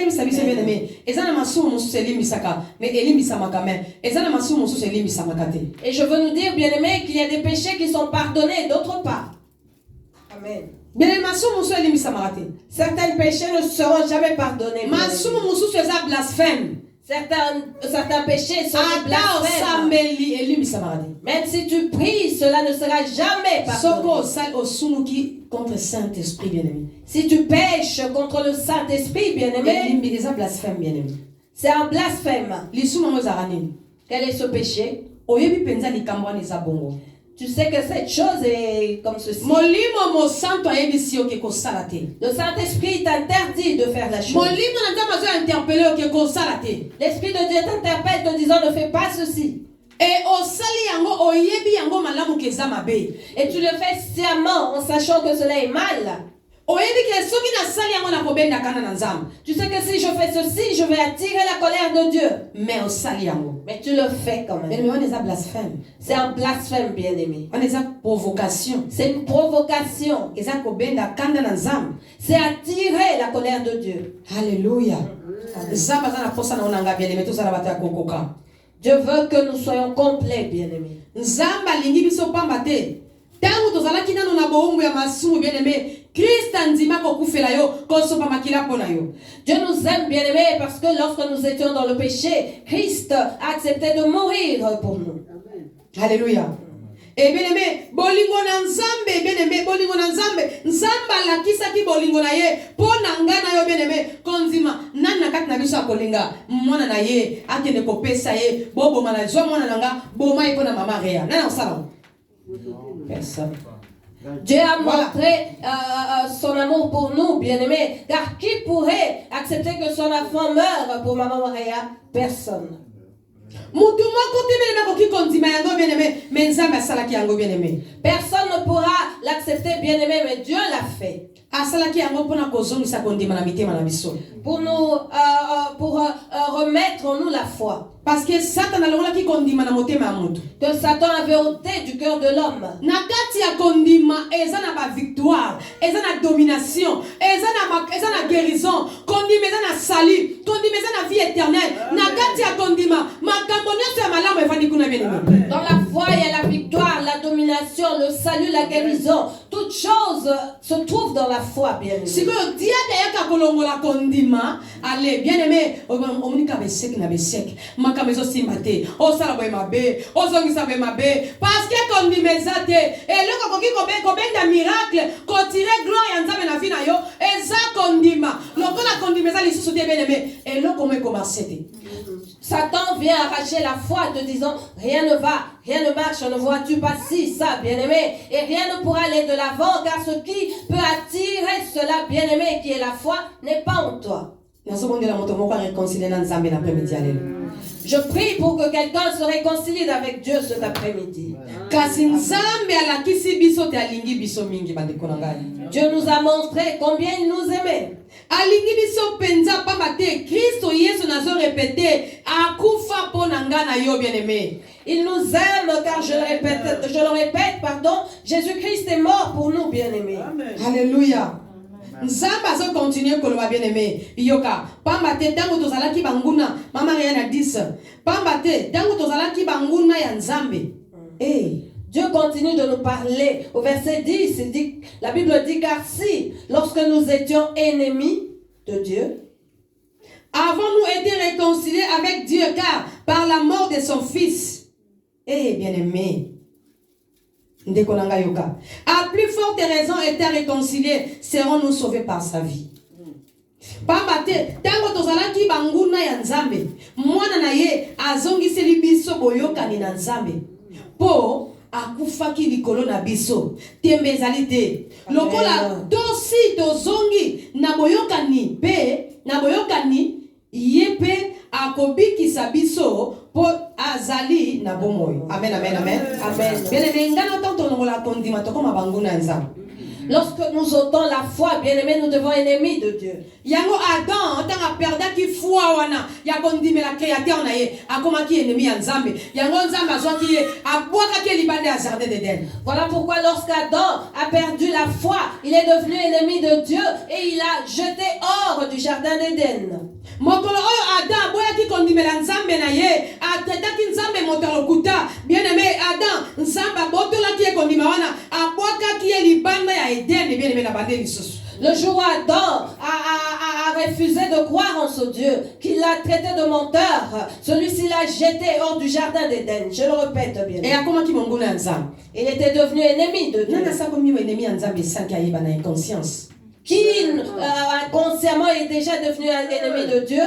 Speaker 1: et je veux nous dire, bien-aimé, qu'il y a des péchés qui sont pardonnés d'autre part. Amen. Certains péchés ne seront jamais pardonnés. Certains péchés sont des blasphèmes. Même si tu pries, cela ne sera jamais pardonné.
Speaker 2: Contre Saint-Esprit, bien-aimé.
Speaker 1: Si tu pêches contre le Saint-Esprit, bien-aimé, c'est un blasphème. Quel est ce péché? Tu sais que cette chose est comme ceci. Le Saint-Esprit t'interdit de faire la chose. L'Esprit de Dieu t'interpelle te disant ne fais pas ceci. Et tu le fais sciemment en sachant que cela est mal. Tu sais que si je fais ceci, je vais attirer la colère de Dieu. Mais tu le fais quand même. C'est un blasphème, bien-aimé. C'est une provocation. C'est attirer la colère de Dieu.
Speaker 2: Alléluia.
Speaker 1: Dieu veut que nous soyons complets, bien-aimés. Dieu nous aime, bien-aimés, parce que lorsque nous étions dans le péché, Christ a accepté de mourir pour nous.
Speaker 2: Alléluia. Et bien aimé, bolingo na Nzambe, bien aimé, bolingo na Nzambe, Nzamba la kisaki bolingo na ye, pona ngana yo bien aimé, konzima, nana kat na biso akolinga, mwana na ye, akene kopesa ye, bobo mana zo mwana nanga, boma ipona mama rea. Nana osala. Personne.
Speaker 1: Dieu a montré son amour pour nous, bien-aimés, car qui pourrait accepter que son enfant meure pour maman Maria? Personne. Personne ne pourra l'accepter, bien-aimé, mais Dieu l'a fait.
Speaker 2: asalaki yango mpona kozongisa kondima na mitema na biso.
Speaker 1: Pour remettre en nous la foi.
Speaker 2: Parce que Satan alongolaki kondima na motema ya mutu.
Speaker 1: Que Satan avait ôté du cœur de l'homme.
Speaker 2: Na kati ya kondima eza na ba victoire, eza na domination, eza na guérison, kondima eza na sali, kondima eza na vie éternelle. Na kati ya kondima makambo nyonso ya malamu evandi kuna bien.
Speaker 1: Dans la foi, il y a la victoire, la domination, le salut, la guérison. Toutes choses se trouvent dans la foi, bien-aimé.
Speaker 2: Si vous dites que vous avez kondima, allez, bien-aimé, omunika besek na besek. Makamezo simbate, osala mabe, ozongisa mabe, parce que kondima ezate, et le kokoki kobenda miracle, ko tire gloire ya nzambe na vie na yo, eza kondima. Lokola kondima eza lisusu te bien-aimé, et le komé komasete.
Speaker 1: Satan vient arracher la foi te disant rien ne va, rien ne marche, ne vois-tu pas ci, ça, bien-aimé, et rien ne pourra aller de l'avant car ce qui peut attirer cela, bien-aimé, qui est la foi, n'est pas en toi. Je prie pour que quelqu'un se réconcilie avec Dieu cet après-midi. Dieu nous a montré combien il nous aimait. Il nous aime car je le répète, Jésus-Christ est mort pour nous, bien-aimés.
Speaker 2: Alléluia. Nzamba zo continuer koloba bien-aimé. Yoka, pambate tango tozalaki banguna, mama rien à 10. Pambate tango tozalaki banguna ya nzambe.
Speaker 1: Dieu continue de nous parler. Au verset 10, il dit, la Bible dit, car si, lorsque nous étions ennemis de Dieu,
Speaker 2: avons-nous été réconciliés avec Dieu car par la mort de son fils. Bien-aimé. À plus forte raison, étant réconciliés, serons-nous sauvés par sa vie. Pambate, tango tozalaki banguna ya nzambe, mwana na ye azongiseli biso boyokani na nzambe. Po akufaki likolo na biso, tembe ezali te. Lokola tosi tozongi na boyokani pe na boyokani yepe akobikisa biso po azali na bomoy. Amen, amen, amen. Amen.
Speaker 1: Lorsque nous ôtons la foi, bien-aimés, nous devons ennemis de Dieu.
Speaker 2: Yango Adam, tant a perdu qui foi wana, ya kondime la créateur na ye, akoma ki ennemi ya nzambe. Yango nzambe azwa ki abwaka ki libande ya jardin d'Éden.
Speaker 1: Voilà pourquoi lorsqu'Adam a perdu la foi, il est devenu ennemi de Dieu et il a jeté hors du jardin d'Éden.
Speaker 2: Mokolo oyo Adam boya ki kondime la nzambe na ye, ateta ki nzambe motalokuta. Bien-aimé Adam, nzambe botola ki kondime wana, abwaka ki libande ya Éden, bien-aimé na bande lisusu.
Speaker 1: Le jour où Adam a refusé de croire en ce Dieu, qu'il l'a traité de menteur, celui-ci l'a jeté hors du jardin d'Éden. Je le répète bien.
Speaker 2: Et comment qui m'ont ensemble?
Speaker 1: Il était devenu ennemi de Dieu. Qui inconsciemment est déjà devenu un ennemi de Dieu.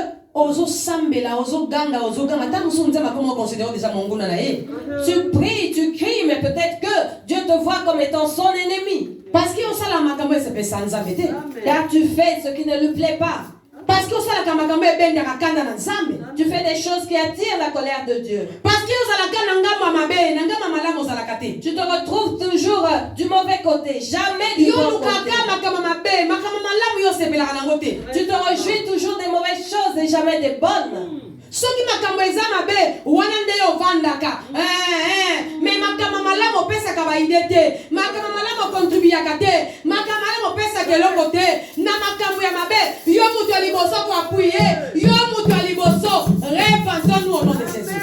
Speaker 1: Tu pries, tu cries, mais peut-être que Dieu te voit comme étant son ennemi.
Speaker 2: Parce que
Speaker 1: car tu fais ce qui ne lui plaît pas.
Speaker 2: Parce que
Speaker 1: tu fais des choses qui attirent la colère de Dieu.
Speaker 2: Parce que
Speaker 1: tu te retrouves toujours du mauvais côté, jamais du bon côté. Tu te réjouis toujours des mauvaises choses et jamais des bonnes.
Speaker 2: Soki makambo eza mabe wana nde yo vandaka mais makambo malamu opesaka baide te, makambo malamu contribuaka te, makambo malamu opesaka eloko te, na makambo ya mabe yo mutu ya liboso ko appuyer, yo mutu ya liboso repentons-nous au nom de Jésus.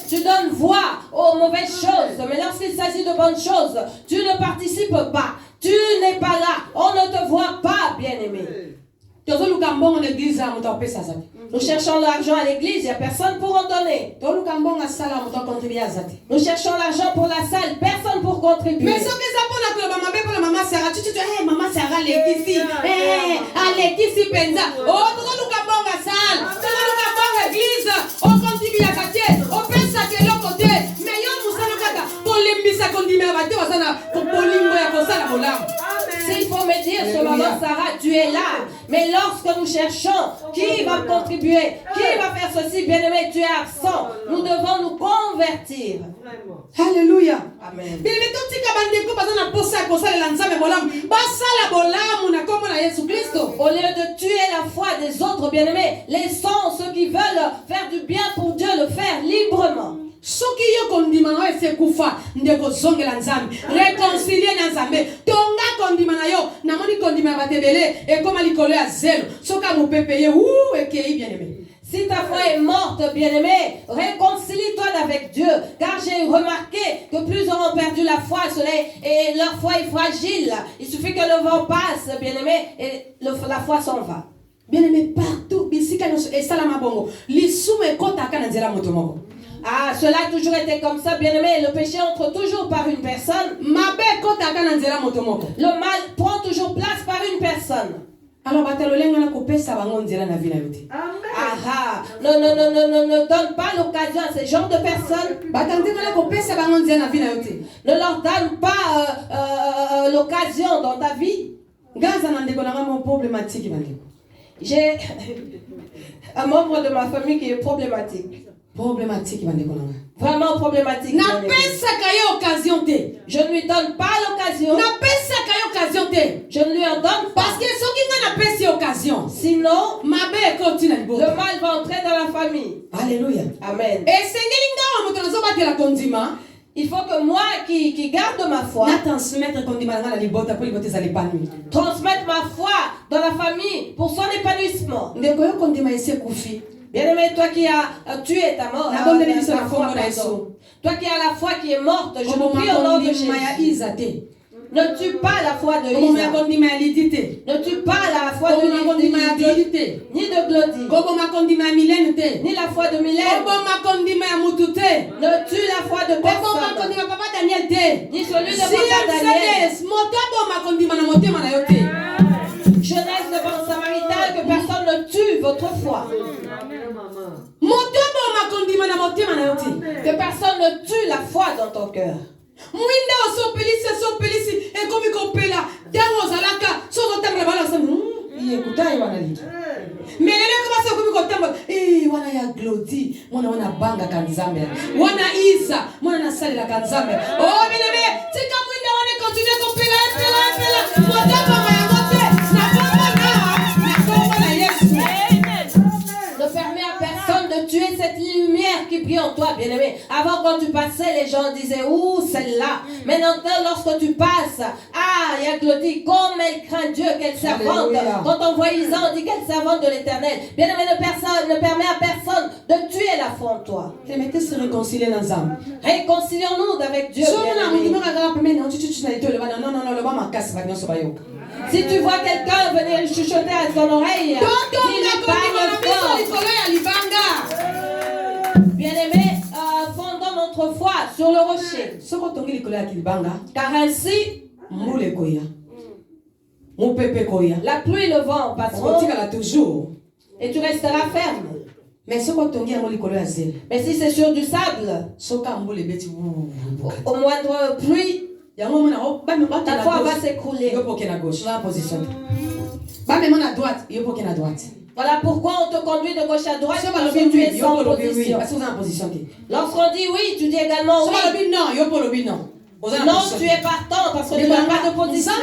Speaker 1: Tu donnes voix aux mauvaises choses, mais lorsqu'il s'agit de bonnes choses, tu ne participes pas, tu n'es pas là, on ne te voit pas, bien-aimé. Nous cherchons l'argent à l'église, il n'y a personne pour en donner. Nous cherchons l'argent pour la salle, personne pour contribuer.
Speaker 2: Mais ce que ça pour la maman Sarah, tu dis, hey, maman Sarah, l'église, l'église penza. Oh, tout le monde à salle, tout le monde à l'église, on contribue à quartier, on pense à quel côté. Mais il y a un moussa le kata, pour l'embissa contribue à quartier, on s'en a pour l'imbo et pour ça la bola.
Speaker 1: S'il faut me dire sur maman Sarah, tu es là. Mais lorsque nous cherchons qui va contribuer, qui va faire ceci, bien-aimé, tu es absent. Nous devons nous convertir.
Speaker 2: Alléluia.
Speaker 1: Amen.
Speaker 2: Bien-aimé, totika bandeko bazana posa kosalela nzambe bolamu. Basala bolamu na kombo na Yesu Kristo.
Speaker 1: Au lieu de tuer la foi des autres, bien-aimés, laissons ceux qui veulent faire du bien pour Dieu le faire librement.
Speaker 2: Soki yo kondima na ese kufa ndeko zongela nzambe réconcilier na nzambe tonga kondima na yo na moni kondima ya batebele e koma likolo ya zelo soka mopepe ye ekei bien-aimé.
Speaker 1: Si ta foi est morte, bien-aimé, réconcilie-toi avec Dieu. Car j'ai remarqué que plus auront perdu la foi et leur foi est fragile. Il suffit que le vent passe, bien-aimé, et la foi s'en va.
Speaker 2: Bien-aimé, partout, bisika et salama bongo. Lisume kota kana nzela moto moko.
Speaker 1: Ah, cela a toujours été comme ça, bien-aimé. Le péché entre toujours par une personne.
Speaker 2: Mabe kota kana nzela moto moko.
Speaker 1: Le mal prend toujours place par une personne.
Speaker 2: Alors, batalolenga na kopesa bango nzela na vie na yote.
Speaker 1: Ah, ne donne pas l'occasion à ces genres de personnes. Ne leur donne pas l'occasion dans ta vie. J'ai un membre de ma famille qui est problématique. Vraiment problématique. Je ne lui donne pas l'occasion. Je ne lui en donne pas.
Speaker 2: Parce que ce qui n'a pas occasion.
Speaker 1: Sinon, le mal va entrer dans la famille.
Speaker 2: Alléluia.
Speaker 1: Amen. Il faut que moi qui garde ma foi, transmettre ma foi dans la famille pour son épanouissement. Bien-aimé, toi qui as tué ta mort, toi qui as la foi qui est morte, je vous prie au nom de Jésus. Ne tue pas la foi de Isa. Ne tue pas la foi de Lydie, ni de Glody, ni la foi de Mylène. Ne tue la foi de personne, ni celui de Papa Daniel. Jeunesse de bon samaritain, que personne ne tue votre foi. Que personne ne tue la foi dans ton cœur.
Speaker 2: Mais wana ya Glody, wana banga kanzambe, wana Isa, wana sali la kanzambe. Oh bien-aimé, tika mwinda wana continue kopela, motaba ya mote, na bomba na Yesu.
Speaker 1: Ne permets à personne de tuer cette lumière qui brille en toi, bien-aimé. Avant, quand tu passais, les gens disaient, ouh, celle-là. Mais maintenant, lorsque tu passes, ah, il y a Glody, comme elle craint Dieu, quelle servante. Quand on voit Isa, on dit quelle servante de l'Éternel. Bien-aimé, ne permet à personne de tuer la foi en toi.
Speaker 2: Se réconcilier ensemble.
Speaker 1: Réconcilions-nous avec Dieu. Si tu vois quelqu'un venir chuchoter à ton oreille, dis-lui parle fort. Bien-aimé, fondons notre foi sur le rocher. Car ainsi, la pluie et le vent passeront et tu resteras ferme. Mais si c'est sur du sable, au moindre pluie, ta foi va s'écrouler. Voilà pourquoi on te conduit de gauche à droite parce que tu es sans position. Lorsqu'on dit oui, tu dis également oui. Non, tu es partant parce que tu n'as pas de position.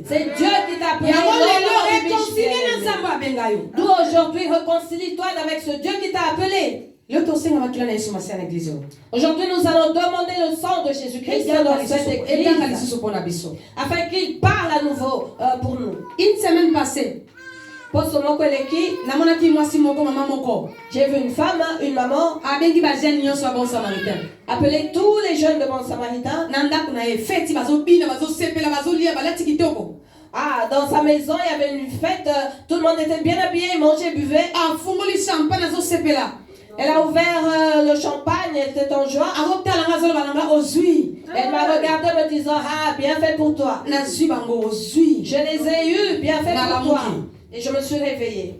Speaker 1: C'est Dieu qui t'a appelé. D'où aujourd'hui, réconcilie-toi avec ce Dieu qui t'a appelé. Aujourd'hui, nous allons demander le sang de Jésus-Christ dans cette église afin qu'il parle à nouveau pour nous.
Speaker 2: Une semaine passée,
Speaker 1: j'ai vu une femme, une maman, appeler tous les jeunes de Bon Samaritain. Ah, dans sa maison, il y avait une fête, tout le monde était bien habillé, mangeait, buvait. Elle a ouvert le champagne, elle était en joie. Elle m'a regardé me disant, ah, bien fait pour toi. Je les ai eus, bien fait pour toi. Et je me suis réveillée.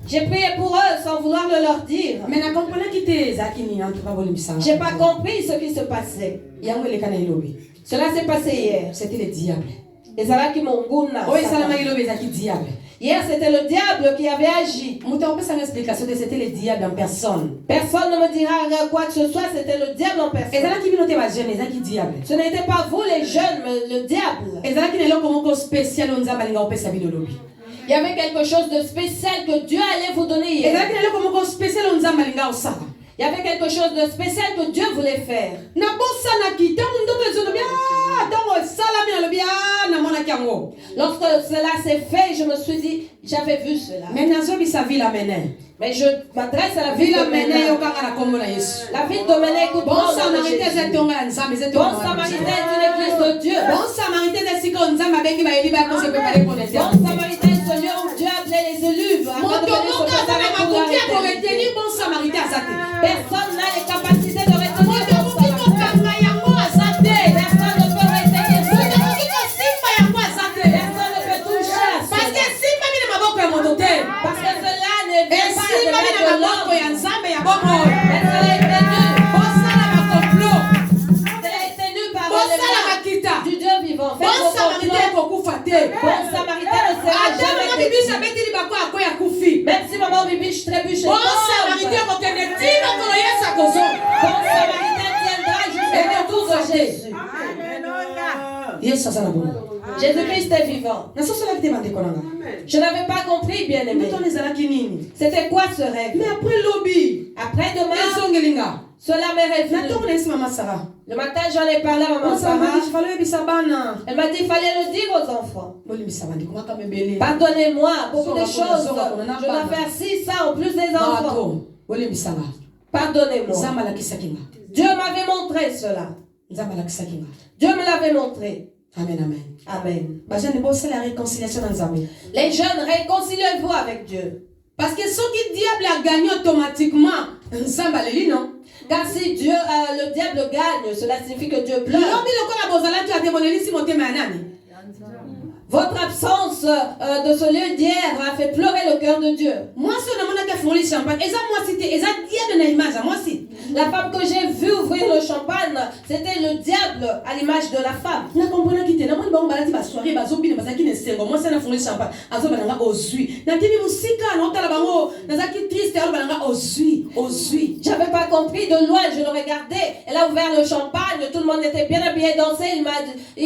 Speaker 1: J'ai prié pour eux sans vouloir le leur dire.
Speaker 2: Mais na comprendre qui te zaki ni en tout cas bolimbisanga.
Speaker 1: J'ai pas compris ce qui se passait.
Speaker 2: Yango le kana ilobi.
Speaker 1: Cela s'est passé hier.
Speaker 2: C'était le diable.
Speaker 1: Et ça là qui m'onguna.
Speaker 2: Oui, ça la ilobi zaki diable.
Speaker 1: Hier, c'était le diable qui avait agi.
Speaker 2: Muta opesa une explication de c'était le diable en personne.
Speaker 1: Personne ne me dira quoi que ce soit, c'était le diable en
Speaker 2: Et ça
Speaker 1: personne.
Speaker 2: là qui binote ba jeune zaki diable.
Speaker 1: Ce n'était pas vous les jeunes, mais le diable.
Speaker 2: Et ça là qui nelo komoko spécial on nzamba linga opesa bilolobi.
Speaker 1: Il y avait quelque chose de spécial que Dieu allait vous donner
Speaker 2: Et ça là
Speaker 1: hier.
Speaker 2: qui nelo komoko spécial on nzamba linga osaka.
Speaker 1: Il y avait quelque chose de spécial que Dieu voulait faire.
Speaker 2: Na bossa na kita mundo bezono bia tango sala mina lo bia na mona kyango.
Speaker 1: Lorsque cela s'est fait, je me suis dit, j'avais vu cela.
Speaker 2: Mais nazo bi sa vie la menen.
Speaker 1: Mais je m'adresse à la ville
Speaker 2: Ville
Speaker 1: de
Speaker 2: menen
Speaker 1: Ménin.
Speaker 2: yo kanga na kombo na Yesu.
Speaker 1: La ville de Ménin, écoute
Speaker 2: Bon
Speaker 1: moi,
Speaker 2: samaritain zetonga ya nzambe zetonga.
Speaker 1: Bon Samaritain est une église de Dieu.
Speaker 2: Bon samaritain zesika nzambe abengi ba eliba ko se préparer pour
Speaker 1: Bon
Speaker 2: l'éternité.
Speaker 1: Samaritain est celui où Dieu appelait les élus. afin de
Speaker 2: Moto
Speaker 1: venir se
Speaker 2: moka
Speaker 1: préparer
Speaker 2: azana
Speaker 1: pour la
Speaker 2: makoki ya
Speaker 1: réternité.
Speaker 2: koretenir bon samaritain azate.
Speaker 1: Personne n'a les capacités de retenir
Speaker 2: Moto
Speaker 1: bon
Speaker 2: moki
Speaker 1: Samaritain.
Speaker 2: kokanga yango azate.
Speaker 1: Personne ne peut retenir
Speaker 2: Moto
Speaker 1: cela.
Speaker 2: moki kosimba yango azate.
Speaker 1: Personne ne peut toucher à
Speaker 2: Parce que
Speaker 1: cela.
Speaker 2: simba bina maboko ya moto te.
Speaker 1: Parce que cela ne vient pas de
Speaker 2: Esimba bina
Speaker 1: l'être de
Speaker 2: maboko ya
Speaker 1: l'homme.
Speaker 2: nzambe ya bomo.
Speaker 1: Mais cela est tenu.
Speaker 2: Bosala makomplot.
Speaker 1: Cela est tenu par
Speaker 2: Bosala
Speaker 1: le
Speaker 2: makita.
Speaker 1: du Dieu vivant. Faites
Speaker 2: Bon
Speaker 1: vos
Speaker 2: samaritain
Speaker 1: complots.
Speaker 2: ekokufa te.
Speaker 1: Bon Samaritain ne sera
Speaker 2: Ata mama
Speaker 1: jamais
Speaker 2: bibisa
Speaker 1: détruit.
Speaker 2: beteli bako akoya kufi.
Speaker 1: Même si maman bibiche trébuche et
Speaker 2: Bon
Speaker 1: tombe,
Speaker 2: samaritain kokende tina kolo yesu akozonga.
Speaker 1: bon Samaritain tiendra jusqu'au retour de Jésus.
Speaker 2: Yesu aza na bomo.
Speaker 1: Jésus-Christ est vivant.
Speaker 2: nasosolaki te bandeko nanga.
Speaker 1: Je n'avais pas compris, bien aimé.
Speaker 2: Mutoni ezalaki nini?
Speaker 1: C'était quoi ce rêve?
Speaker 2: Mais après lobi
Speaker 1: Après demain,
Speaker 2: ezongelinga
Speaker 1: cela m'est
Speaker 2: na
Speaker 1: revenu.
Speaker 2: ntongo na yesi mama sara
Speaker 1: Le matin, j'en ai parlé à maman Sarah.
Speaker 2: falo oyebisa bana
Speaker 1: Elle m'a dit qu'il fallait le dire aux enfants.
Speaker 2: bolimbisa bandeko makambo ebele
Speaker 1: Pardonnez-moi beaucoup de
Speaker 2: Zora,
Speaker 1: choses.
Speaker 2: zora,
Speaker 1: Je
Speaker 2: zora,
Speaker 1: dois faire ci, ça, en plus des enfants.
Speaker 2: bato bolimbisanga
Speaker 1: Pardonnez-moi.
Speaker 2: nzambe alakisaki nga
Speaker 1: Dieu m'avait montré cela.
Speaker 2: nzambe alakisaki nga
Speaker 1: Dieu me l'avait montré.
Speaker 2: amen amen
Speaker 1: Amen.
Speaker 2: bajane bosala réconciliation na nzambe
Speaker 1: Les jeunes, réconciliez-vous avec Dieu.
Speaker 2: parce que soki diable a gagné automatiquement nzambe aleli non
Speaker 1: Car si Dieu, le diable gagne, cela signifie que Dieu pleure.
Speaker 2: lobi lokola bozalaki ate bolelisi motema ya nani
Speaker 1: Votre absence de ce lieu d'hier a fait pleurer le cœur de Dieu.
Speaker 2: mwasi oyo namonaki afungoli champagne eza mwasi te eza diable na image ya mwasi.
Speaker 1: La femme que j'ai vue ouvrir le champagne, c'était le diable à l'image de la femme.
Speaker 2: nakomponaki te namoni bango balati basoire bazobina bazalaki na esengo mwasi ana afungoli champagne azoba nanga ozwi natini mosika naotala bango nazalaki triste aloba nanga ozwi ozwi.
Speaker 1: J'avais pas compris de loin, je le regardais. Elle a ouvert le champagne, tout le monde était bien habillé, dansé. Elle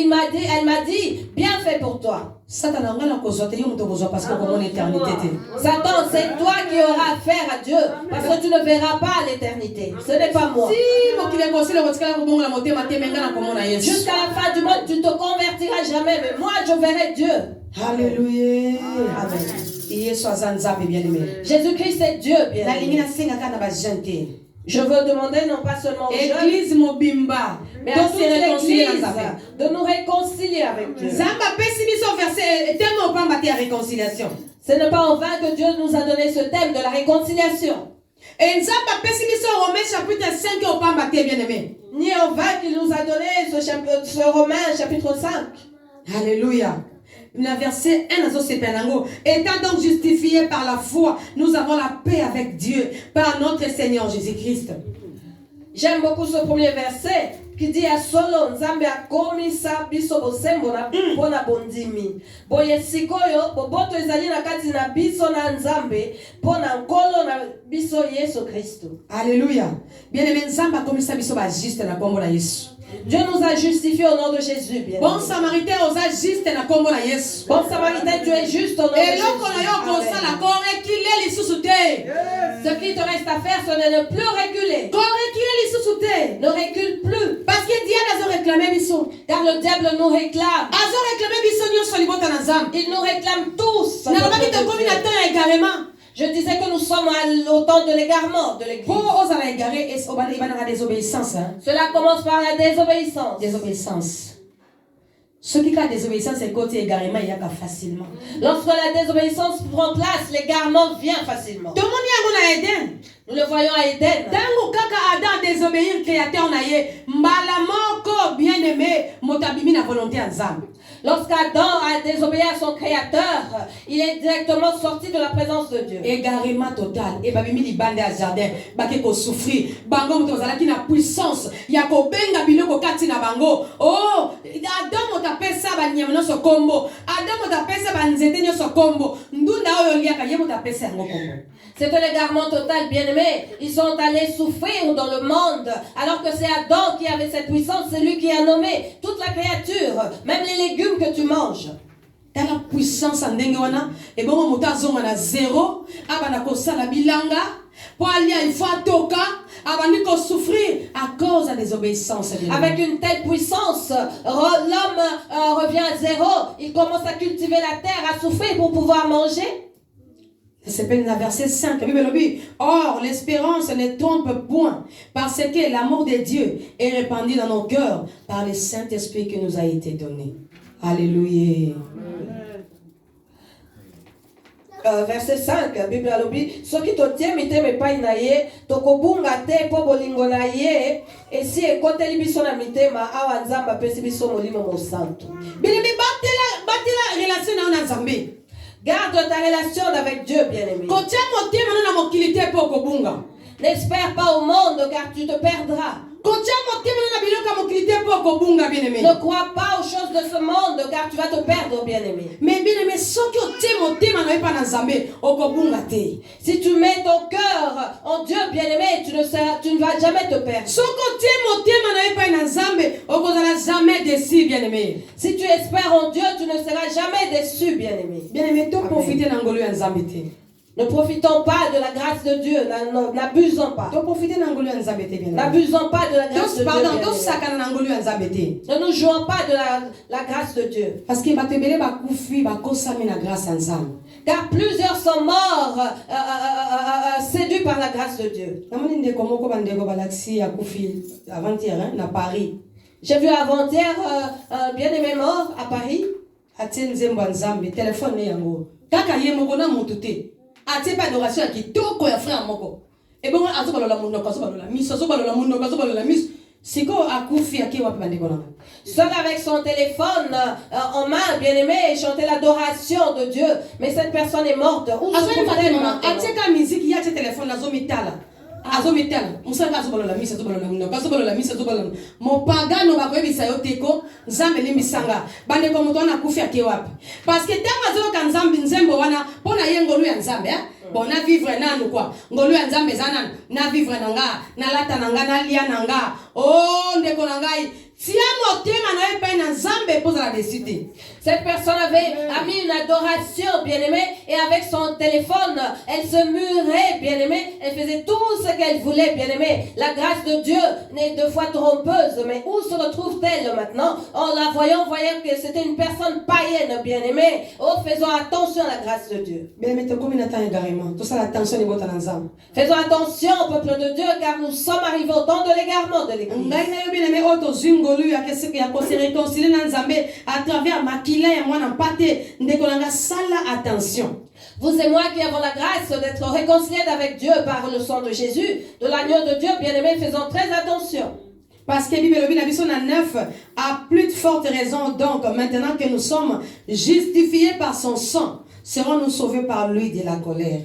Speaker 1: m'a dit, bien fait pour toi.
Speaker 2: satana nga na kozwa te yo moto kozwa parce que okomona éternité te.
Speaker 1: Satan, c'est toi qui auras affaire à Dieu, parce que tu ne verras pas l'éternité. Ce n'est pas moi.
Speaker 2: si mokili ekosila kotikala kobongola motema te me nga nakomona yesu.
Speaker 1: Jusqu'à la fin du monde, tu ne te convertiras jamais, mais moi, je verrai Dieu.
Speaker 2: Alléluia.
Speaker 1: Amen.
Speaker 2: yesu aza nzambe bien aimé.
Speaker 1: Jésus-Christ est Dieu, bien
Speaker 2: nalingi
Speaker 1: aimé.
Speaker 2: nasengaka na bajeune te
Speaker 1: Je veux demander non pas seulement aux jeunes,
Speaker 2: église mobimba
Speaker 1: mais à toute
Speaker 2: tose réconcilier na
Speaker 1: l'église
Speaker 2: nzambe.
Speaker 1: de nous réconcilier avec Dieu.
Speaker 2: nzambe apesi biso verset teme opamba te ya réconciliation.
Speaker 1: Ce n'est pas en vain que Dieu nous a donné ce thème de la réconciliation.
Speaker 2: Et nzambe apesi biso Romains chapitre 5 opamba te bien aimé.
Speaker 1: Ni en vain qu'il nous a donné ce Romains chapitre 5.
Speaker 2: Alléluia. Le verset 1 nazo étant donc justifiés par la foi, nous avons la paix avec Dieu par notre Seigneur Jésus-Christ.
Speaker 1: J'aime beaucoup ce premier verset qui dit à solo nzambe akomisa biso bosembo na pona bondimi. Boye sikoyo boboto ezali na kati na biso na nzambe pona nkolo na biso Yesu Kristo.
Speaker 2: Alléluia. Bien aimé nzambe akomisa biso ba juste na kombo na Yesu.
Speaker 1: Dieu nous a justifiés au nom de Jésus. Bien
Speaker 2: Bon samaritain osa juste na kombo na Yesu.
Speaker 1: Bon Samaritain, tu es juste au nom de Jésus.
Speaker 2: Eloko na yo kosala korekile lisusu te.
Speaker 1: Ce qui te reste à faire, ce n'est ne plus reculer.
Speaker 2: Korekile lisusu te.
Speaker 1: Ne recule plus.
Speaker 2: Parce que diable azo réclamer biso.
Speaker 1: Car le diable nous réclame.
Speaker 2: Azo réclamer biso nyonso libota na nzambe.
Speaker 1: Il nous réclame tous.
Speaker 2: Na lobaki te komi na temps ya égarement.
Speaker 1: Je disais que nous sommes au temps de l'égarement de l'église.
Speaker 2: Pour osala égaré et obanaka désobéissance.
Speaker 1: Cela commence par la désobéissance.
Speaker 2: Désobéissance. Ce qui a désobéissance est côté égarement, il y a facilement.
Speaker 1: Lorsque la désobéissance prend place, l'égarement vient facilement.
Speaker 2: Tout le monde y a Eden.
Speaker 1: Nous le voyons à Éden.
Speaker 2: Tango kaka Adam désobéir créateur na ye, mbala moko bien aimé, motabimi na volonté nzambe.
Speaker 1: Lorsqu'Adam a désobéi à son créateur, il est directement sorti de la présence de Dieu.
Speaker 2: Égarement total. Et babimi li bande à jardin. Bake ko souffrir. Bango mutozala ki na puissance. Ya ko benga biloko kati na bango. Oh, Adam otapesa ba nyama no so kombo. Adam otapesa ba nzete no so kombo. Ndunda oyo liaka ye motapesa yango kombo.
Speaker 1: C'est un égarement total, bien-aimés. Ils sont allés souffrir dans le monde, alors que c'est Adam qui avait cette puissance, c'est lui qui a nommé toute la créature, même les légumes que tu manges.
Speaker 2: Dans la puissance en dengewana, et bon, on a na zéro, abana kosala bilanga, pour aller il faut toka, abani ko souffrir à cause de la désobéissance.
Speaker 1: Avec une telle puissance, l'homme revient à zéro, il commence à cultiver la terre, à souffrir pour pouvoir manger.
Speaker 2: C'est le verset 5. Or, l'espérance ne trompe point, parce que l'amour de Dieu est répandu dans nos cœurs par le Saint-Esprit qui nous a été donné. Alléluia.
Speaker 1: Verset 5, Bible alobi, soki totiemi te mepai na ye, tokobunga te po bolingo na ye, esi ekoteli biso na mitema awa nzambe apesi biso molimo mosantu.
Speaker 2: Bilimi batela relation na nzambe.
Speaker 1: Garde ta relation avec Dieu, bien-aimé. N'espère pas au monde car tu te perdras. Ne crois pas aux choses de ce monde car tu vas te perdre, bien-aimé.
Speaker 2: Mais bien-aimé,
Speaker 1: si tu mets ton cœur en Dieu, bien-aimé, tu ne vas jamais te perdre. Si tu espères en Dieu, tu ne seras jamais déçu, bien-aimé.
Speaker 2: Bien-aimé,
Speaker 1: ne profitons pas de la grâce de Dieu, n'abusons pas. N'abusons pas de la grâce de Dieu. Ne nous jouons pas de la grâce de Dieu.
Speaker 2: Parce que
Speaker 1: car plusieurs sont morts séduits par la grâce de Dieu. J'ai vu avant-hier un bien-aimé mort à Paris.
Speaker 2: Ate pas d'adoration qui toko ya frère moko. Et bon azobalola munoko azobalola miso azobalola munoko azobalola miso. Siko akufi aki wapi bandeko na.
Speaker 1: Seul avec son téléphone en main, bien-aimé, et chanter l'adoration de Dieu. Mais cette personne est morte. Où se trouve-t-elle maintenant?
Speaker 2: Ateka musique ya ce téléphone na zomitala. Azomitala. Musaka azobalola miso azobalola munoko azobalola miso azobalola. Mo pagano bakoyebisa yo teko nzambe ni misanga. Bandeko moto na akufi aki wapi. Parce que tanga zo ka nzambe nzembo wana pona ye ngolu ya nzambe bon na vivre nanu quoi ngolu ya nzambe zanan na vivre nanga na lata nanga na lia nanga oh ndeko nangai
Speaker 1: cette personne a mis une adoration, bien-aimée, et avec son téléphone, elle se murait, bien-aimée, elle faisait tout ce qu'elle voulait, bien-aimée. La grâce de Dieu n'est deux fois trompeuse, mais où se retrouve-t-elle maintenant? En la voyant, voyant que c'était une personne païenne, bien-aimée. Oh, faisons attention à la grâce de Dieu. Faisons attention au peuple de Dieu, car nous sommes arrivés au temps de l'égarement de l'Église.
Speaker 2: À travers makila ya mwana pate ndekolanga sala attention.
Speaker 1: Vous et moi qui avons la grâce d'être réconciliés avec Dieu par le sang de Jésus, de l'agneau de Dieu, bien-aimés, faisons très attention.
Speaker 2: Parce que Bible Bibison à 9 a plus de forte raison donc maintenant que nous sommes justifiés par son sang, serons-nous sauvés par lui de la colère.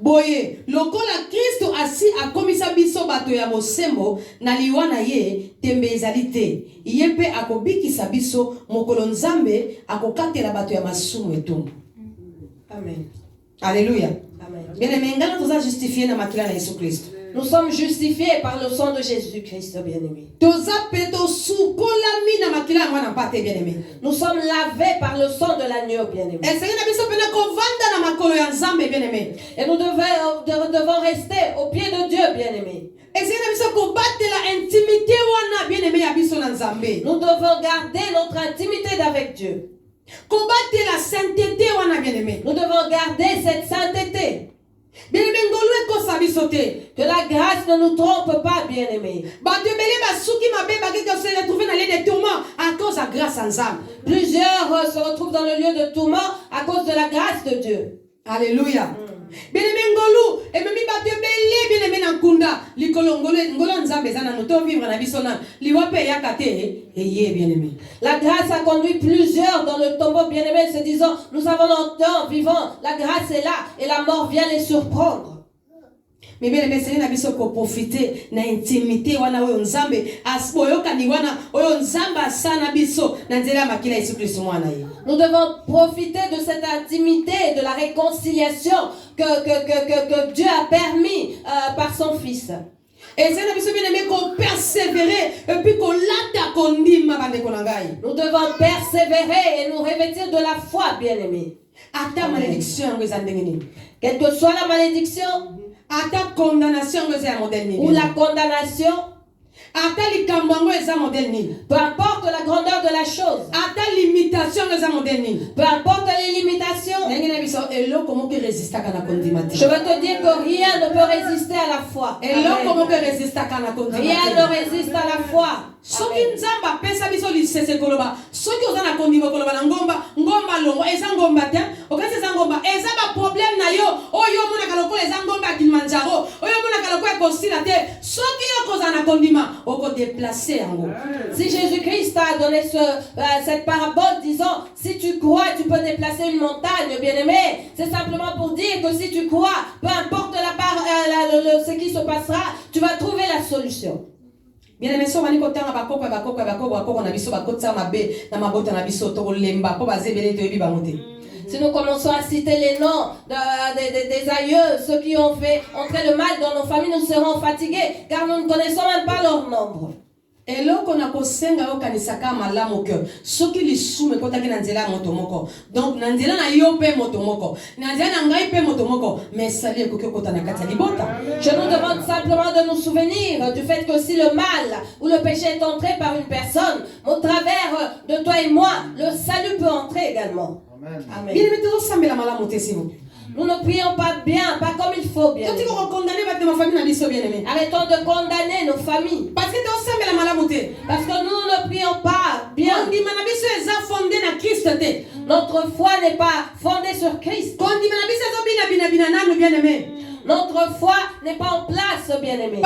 Speaker 2: Boye, lokola Christo asi akomisa biso bato ya bosembo na liwana ye tembe ezalite. Yepe akobikisa biso mokolo nzambe akokatela bato ya masumu etumbu.
Speaker 1: Amen.
Speaker 2: Alléluia.
Speaker 1: Amen.
Speaker 2: Bien-aimé, ngana toza justifié na makila na Yesu Christ.
Speaker 1: Nous sommes justifiés par le sang de Jésus-Christ, bien-aimé. Nous sommes lavés par le sang de l'agneau, bien-aimé. Et nous devons rester au pied de Dieu, bien-aimé. Nous devons garder notre intimité avec Dieu. Nous devons garder cette sainteté. Que la grâce ne nous trompe pas, bien-aimés. Plusieurs se retrouvent dans le lieu de tourment à cause de la grâce de Dieu.
Speaker 2: Alléluia. Bien-aimé ngolu, et même bato belé bien-aimé na kunda, likolo ngolo nzambe zana no to vivre na biso na, liwa pe yakate et yé bien-aimé.
Speaker 1: La grâce a conduit plusieurs dans le tombeau, bien-aimés, se disant, nous avons longtemps vivant, la grâce est là et la mort vient les surprendre.
Speaker 2: Mais bien aimé, c'est na biso ko profiter na intimité wana oyo nzambe asboyo kani wana oyo nzamba sana biso na nzela makila Yesu Kristo mwana ye.
Speaker 1: Nous devons profiter de cette intimité, de la réconciliation que Dieu a permis par son Fils.
Speaker 2: Et c'est na biso bien aimé qu'on persévérer et puis qu'on lata kondima bande konangai.
Speaker 1: Nous devons persévérer et nous revêtir de la foi, bien aimé.
Speaker 2: Ata malédiction ngezandengeni.
Speaker 1: Quelle que soit la malédiction,
Speaker 2: ata condamnation
Speaker 1: ou la condamnation, peu importe la grandeur de la chose, peu importe les limitations, je veux te dire que rien ne peut résister à la foi. Rien ne résiste à la foi.
Speaker 2: Soki nzamba pesa biso lisese koloba soki ozana kondima koloba na ngomba longo eza ngomba te okasi eza ngomba eza ba problème na yo oyo mona kalokola eza ngomba Kilimanjaro oyo mona kalokola kosila te soki yo kozana kondima oko déplacer yango.
Speaker 1: Si Jésus-Christ t'a donné cette parabole disant si tu crois tu peux déplacer une montagne, bien aimé, c'est simplement pour dire que si tu crois, peu importe ce qui se passera, tu vas trouver la solution.
Speaker 2: Bien aimé, so maniko tanga bakoko na biso bakotsa mabe na mabota na biso to lemba po bazebele to yebi bamote.
Speaker 1: Si nous commençons à citer les noms des aïeux, ceux qui ont fait entrer le mal dans nos familles, nous serons fatigués car nous ne connaissons même pas leur nombre.
Speaker 2: eloko na kosenga yo kanisaka malamu ke soki lisume kotaki na nzela moto moko donc na nzela na yo pe moto moko na nzela na ngai pe moto moko mais sali ekoki kota na kati ya libota.
Speaker 1: Je nous demande simplement de nous souvenir du fait que si le mal ou le péché est entré par une personne, au travers de toi et moi, le salut peut entrer également.
Speaker 2: Amen. Bien mettez ensemble la malamu te s'il vous plaît.
Speaker 1: Nous ne prions pas bien, pas comme il faut bien.
Speaker 2: Arrêtons
Speaker 1: de condamner nos familles. Parce que nous ne prions pas bien. Notre foi n'est pas fondée sur Christ. Notre foi n'est pas en place, bien-aimé.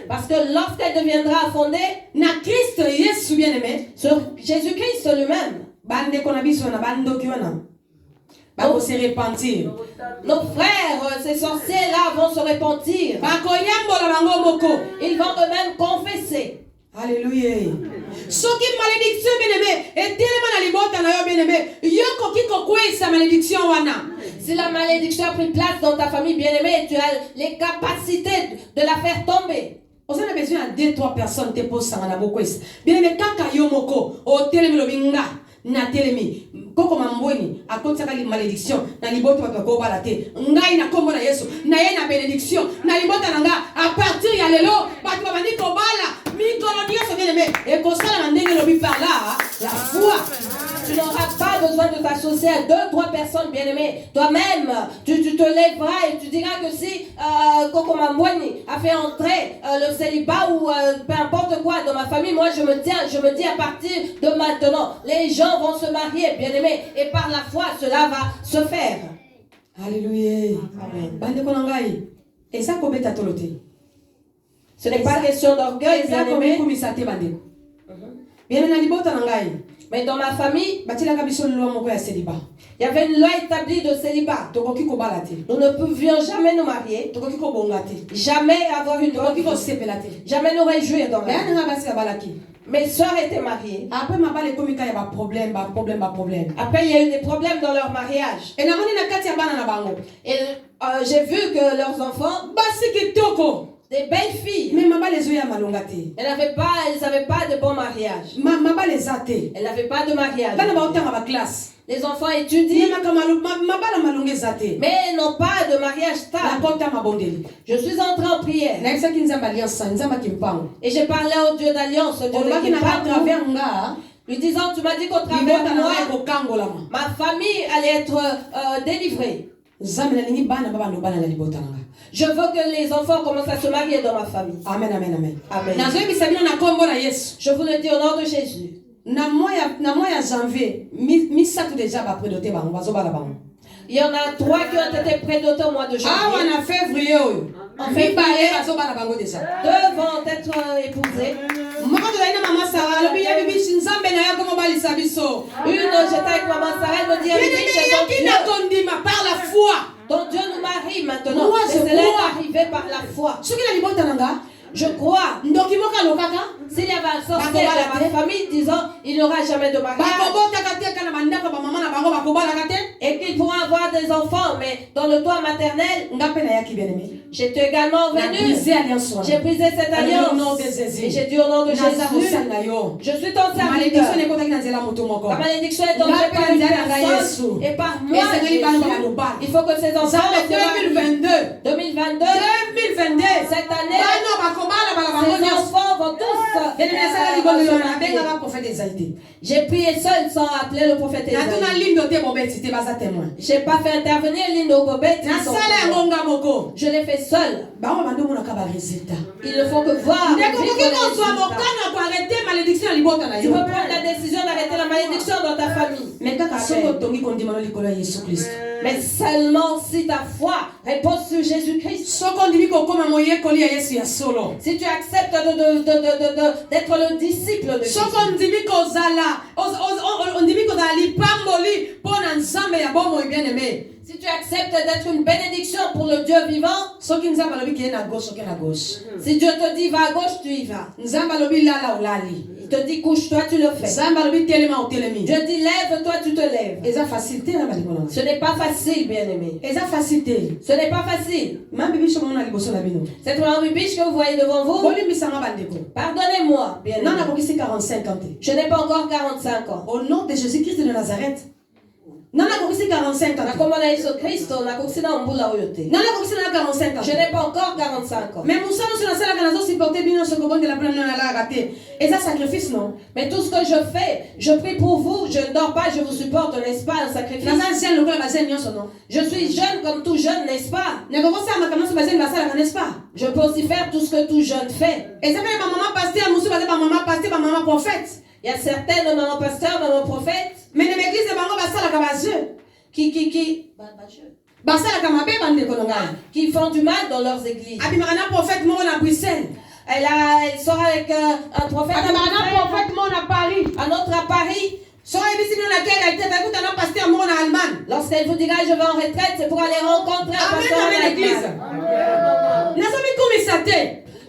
Speaker 1: Parce que lorsqu'elle deviendra fondée sur Jésus-Christ lui-même,
Speaker 2: se repentir.
Speaker 1: Nos frères, ces sorciers-là vont se repentir. Ils vont eux-mêmes confesser.
Speaker 2: Alléluia. Soki malédiction bien-aimé et tellement na libota na yo bien-aimé yoko kiko kwesa malédiction wana.
Speaker 1: Si la malédiction a pris place dans ta famille bien-aimée, tu as les capacités de la faire tomber.
Speaker 2: On a besoin de 2-3 personnes te posent na bokwesa. Bien-aimé kaka yo moko o telemi lobinga na telemi koko mamboni akotsaka li malédiction na libota bato ko bala te ngai na kombo na Yesu na ye na bénédiction na libota na nga à partir ya lelo bato babandi ko bala mikolo nyonso bien-aimé et kosala na ndenge lobi par là la foi.
Speaker 1: Tu n'auras pas besoin de t'associer à 2-3 personnes bien-aimées. Toi-même, tu te lèveras et tu diras que si Koko Mamboni a fait entrer le célibat ou peu importe quoi dans ma famille, moi je me dis à partir de maintenant, les gens vont se marier, bien-aimés, et par la foi, cela va se faire.
Speaker 2: Alléluia. Amen. Et ça, comment t'as toloté?
Speaker 1: Ce n'est pas question d'orgueil, bien-aimé. Mais dans ma famille, il y avait une loi établie de célibat. Nous ne pouvions jamais nous marier, jamais avoir une autre, jamais nous réjouir dans la vie. Mes soeurs étaient mariées. Après, il y a eu des problèmes dans leur mariage. Et j'ai vu que leurs enfants, des belles filles, elles n'avaient pas de bon mariage. Elles n'avaient pas de mariage. Les enfants étudient, mais n'ont pas de mariage stable. Je suis entrée en prière. Et j'ai parlé au Dieu d'alliance, lui disant, tu m'as dit qu'au travers de moi, ma famille allait être délivrée. Je veux que les enfants commencent à se marier dans ma famille.
Speaker 2: Amen, amen, amen.
Speaker 1: Amen. Je vous le dis au nom de Jésus. Il y en a 3 qui ont été prêts d'autant au mois de janvier.
Speaker 2: awa na février oyo
Speaker 1: En février,
Speaker 2: bazobana bango déjà
Speaker 1: 2 vont être épousés.
Speaker 2: moko tozali na mama sara alobi yebi biso nzambe na yako mobalisa biso
Speaker 1: Une, j'étais avec maman Sarah, elle me dit,
Speaker 2: yaki na tondima par la foi
Speaker 1: ton Dieu nous marie maintenant.
Speaker 2: Moi,
Speaker 1: Mais
Speaker 2: je
Speaker 1: cela
Speaker 2: crois.
Speaker 1: est arrivé par la foi.
Speaker 2: soki na libota na nga
Speaker 1: Je crois.
Speaker 2: ndoki moko alokaka
Speaker 1: S'il y avait un sorcier dans ma famille disant il n'y aura jamais de mariage
Speaker 2: bakobotaka te ka na bandako bamama na bango bakobalaka te
Speaker 1: et qu'ils pourront avoir des enfants, mais dans le toit maternel,
Speaker 2: nga mpe nayaki bien aimé
Speaker 1: j'étais également
Speaker 2: na
Speaker 1: venue.
Speaker 2: brise alliance wana
Speaker 1: J'ai brisé cette
Speaker 2: Au nom
Speaker 1: alliance.
Speaker 2: de Jésus.
Speaker 1: Et j'ai dit au nom de
Speaker 2: naza
Speaker 1: Jésus,
Speaker 2: mosali na yo
Speaker 1: je suis ton
Speaker 2: malédiction
Speaker 1: serviteur.
Speaker 2: ekotaki na nzela moto moko
Speaker 1: La malédiction est tombée
Speaker 2: Nga
Speaker 1: par
Speaker 2: pe
Speaker 1: une
Speaker 2: nzela na Yesu.
Speaker 1: personne et par moi.
Speaker 2: esengeli bana
Speaker 1: Jésus.
Speaker 2: balobala
Speaker 1: Il faut que ces enfants
Speaker 2: nzambe
Speaker 1: se marient.
Speaker 2: 2022
Speaker 1: 2022,
Speaker 2: 2022
Speaker 1: cette année,
Speaker 2: bana bakobala bala bango
Speaker 1: ces
Speaker 2: nyonso
Speaker 1: enfants vont tous.
Speaker 2: enesala ligolelo nabengaka profete ezali te
Speaker 1: J'ai prié seul sans appeler le prophète
Speaker 2: natuna
Speaker 1: Esaïe.
Speaker 2: lindo te bobeti te baza témoin
Speaker 1: J'ai pas fait intervenir Lindo Bobet.
Speaker 2: nasala yango nga moko
Speaker 1: Je l'ai fait seul.
Speaker 2: bango bandomonaka baresultat
Speaker 1: Il ne faut que voir.
Speaker 2: ndeko
Speaker 1: vivre
Speaker 2: koki
Speaker 1: les
Speaker 2: kozwa
Speaker 1: résultats.
Speaker 2: mokano ya koarete malédiction ya libota na
Speaker 1: Tu
Speaker 2: yo
Speaker 1: peux prendre la décision d'arrêter la malédiction dans ta famille.
Speaker 2: me kaka
Speaker 1: Amen.
Speaker 2: soki otongi kondimano likolo ya yesu kristo
Speaker 1: Mais seulement si ta foi repose sur Jésus-Christ.
Speaker 2: soki ondimi kokóma moyekoli ya yesu ya solo
Speaker 1: Si tu acceptes d'être le disciple de Jésus.
Speaker 2: soki ondimi kozala ondimi kozala lipamboli mpo na nzambe ya bomoi bien aimé
Speaker 1: Si tu acceptes d'être une bénédiction pour le Dieu vivant.
Speaker 2: soki nzambe alobi keye na gauche oke na gauche
Speaker 1: Si Dieu te dit va à gauche, tu y vas.
Speaker 2: nzambe alobi lala olali
Speaker 1: Il te dit couche-toi, tu le fais.
Speaker 2: nzambe alobi telema otelemi
Speaker 1: Dieu dit lève-toi, tu te lèves.
Speaker 2: eza facile te na balingo na
Speaker 1: Ce n'est pas facile, bien-aimé.
Speaker 2: eza facile te
Speaker 1: Ce n'est pas facile.
Speaker 2: mambi biso mona liboso na bino
Speaker 1: Cette maman biche que vous voyez devant vous,
Speaker 2: bolimbisanga bandeko
Speaker 1: pardonnez-moi, bien
Speaker 2: nana
Speaker 1: aimé.
Speaker 2: nakokisi 45 ans te
Speaker 1: Je n'ai pas encore 45 ans.
Speaker 2: au nom de Jésus-Christ de Nazareth nana nakokisi 45 ans
Speaker 1: Na
Speaker 2: te
Speaker 1: komona Yesu Kristo na kokisina mbula oyo te.
Speaker 2: nana nakokisi na 45 ans
Speaker 1: Je
Speaker 2: te
Speaker 1: n'ai pas encore 45 ans.
Speaker 2: mais mosala oso nasalaka nazosupporte bino soko bondela mpona bino nalalaka te eza sacrifice non
Speaker 1: Mais tout ce que je fais, je prie pour vous, je ne dors pas, je vous supporte, n'est-ce pas un sacrifice?
Speaker 2: naza jeune lokola bajeune nyonso non
Speaker 1: Je suis jeune comme tout jeune, n'est-ce pas?
Speaker 2: nakokosala makambo nyonso bajeune basalaka n'est-ce pas
Speaker 1: Je peux aussi faire tout ce que tout jeune fait.
Speaker 2: eza mpe bamama paster mosusu baza bamama paster bamama prophète
Speaker 1: Il y a certaines mamans pasteurs, mamans prophètes
Speaker 2: mais na baeglise bango basalaka bajeu basalaka mabe bandeko na ngai
Speaker 1: qui font du mal dans leurs églises.
Speaker 2: abimaka na prophète moko na Bruxelles
Speaker 1: Elle sort avec un prophète
Speaker 2: abimaka na prophète moko na Paris
Speaker 1: un autre à Paris.
Speaker 2: so oyebisi bino na kere te takuta na paster moko na Allemagne
Speaker 1: Lorsqu'elle vous dira je vais en retraite, c'est pour aller rencontrer un
Speaker 2: amen
Speaker 1: pasteur en
Speaker 2: amen église
Speaker 1: Allemagne.
Speaker 2: nazomikumisa te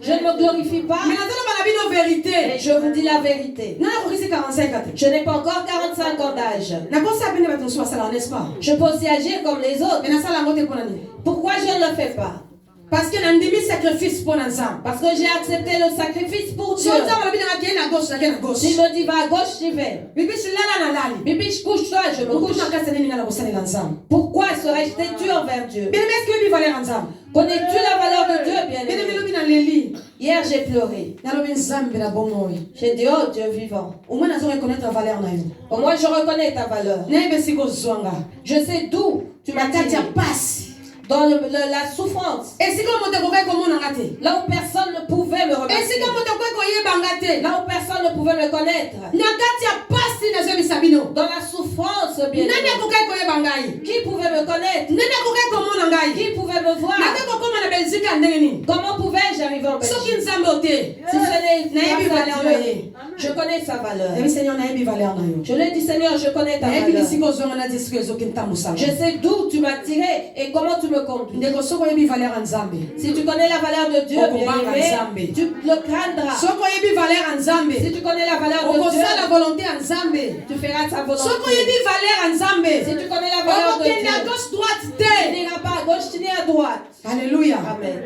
Speaker 1: Je ne me glorifie pas,
Speaker 2: mais nazoloba na bino vérité
Speaker 1: mais je vous dis la vérité.
Speaker 2: nana kokisi 45 ans te
Speaker 1: Je n'ai pas encore 45 ans d'âge.
Speaker 2: nakosala pene bato mosusu basalaka n'est-ce pas
Speaker 1: Je peux aussi agir comme les autres.
Speaker 2: mais nasala yango te mpo na nini
Speaker 1: Pourquoi je ne le fais pas?
Speaker 2: parce que nandimi sacrifice mpo na nzambe
Speaker 1: Parce que j'ai accepté le sacrifice pour Dieu.
Speaker 2: so nzambe alobi nanga keye na gauche nake na gauche
Speaker 1: S'il me dit va à gauche, j'y vais.
Speaker 2: bibishi lala na lali
Speaker 1: Bibi, couche-toi, je me couche.
Speaker 2: okutuna kasi nini nga na kosalela nzambe
Speaker 1: Pourquoi serais-je têtu envers Dieu?
Speaker 2: bien eske oyebi valeur ya nzambe
Speaker 1: Connais-tu la valeur de Dieu, bien
Speaker 2: bien
Speaker 1: aimé?
Speaker 2: elobi na leli
Speaker 1: Hier, j'ai pleuré.
Speaker 2: nalobi nzambe na bomoi
Speaker 1: J'ai dit, oh Dieu vivant.
Speaker 2: au moins nazo reconnaître valeur na yo
Speaker 1: Au moins, je reconnais ta valeur.
Speaker 2: nayebesi kozwanga
Speaker 1: Je sais d'où tu m'as
Speaker 2: na kati ya
Speaker 1: tiré.
Speaker 2: pasi
Speaker 1: Dans la souffrance.
Speaker 2: esika moto akokai komonanga te
Speaker 1: Là où personne ne pouvait me remarquer.
Speaker 2: esika moto akoki koyebanga te
Speaker 1: Là où personne ne pouvait me connaître.
Speaker 2: na kati ya pasi nazoyebisa bino
Speaker 1: Dans la souffrance, bien
Speaker 2: nani
Speaker 1: aimé.
Speaker 2: akokai koyeba ngai
Speaker 1: Qui pouvait me connaître?
Speaker 2: nani akokai komona ngai
Speaker 1: Qui pouvait me voir?
Speaker 2: nakoki kokóma na belgique ya ndenge nini
Speaker 1: Comment pouvais-je arriver en
Speaker 2: soki
Speaker 1: Belgique?
Speaker 2: nzambe o te
Speaker 1: Si ce n'est
Speaker 2: nayebi
Speaker 1: grâce à
Speaker 2: valeur na
Speaker 1: Dieu,
Speaker 2: ye
Speaker 1: je connais sa valeur.
Speaker 2: nayebi seigneur nayebi valeur na yo
Speaker 1: Je lui ai dit, Seigneur, je connais ta
Speaker 2: nayebi
Speaker 1: valeur.
Speaker 2: bisika ozwanga na ti sikoyo ezokenta mosala
Speaker 1: Je sais d'où tu m'as tiré et comment tu me conduis.
Speaker 2: ndeko soki oyebi valeur ya nzambe
Speaker 1: Si tu connais la valeur de Dieu, bien aimé, tu le craindras.
Speaker 2: soki oyebi valeur ya nzambe
Speaker 1: Si tu connais la valeur de
Speaker 2: okosala
Speaker 1: Dieu,
Speaker 2: volonté ya nzambe
Speaker 1: tu feras sa
Speaker 2: soki
Speaker 1: volonté.
Speaker 2: oyebi valeur ya nzambe
Speaker 1: Si tu connais la valeur de
Speaker 2: okokende à
Speaker 1: Dieu,
Speaker 2: gauche droite
Speaker 1: tu
Speaker 2: te
Speaker 1: n'iras pas à gauche, tu n'iras à droite.
Speaker 2: alleluya
Speaker 1: Amen.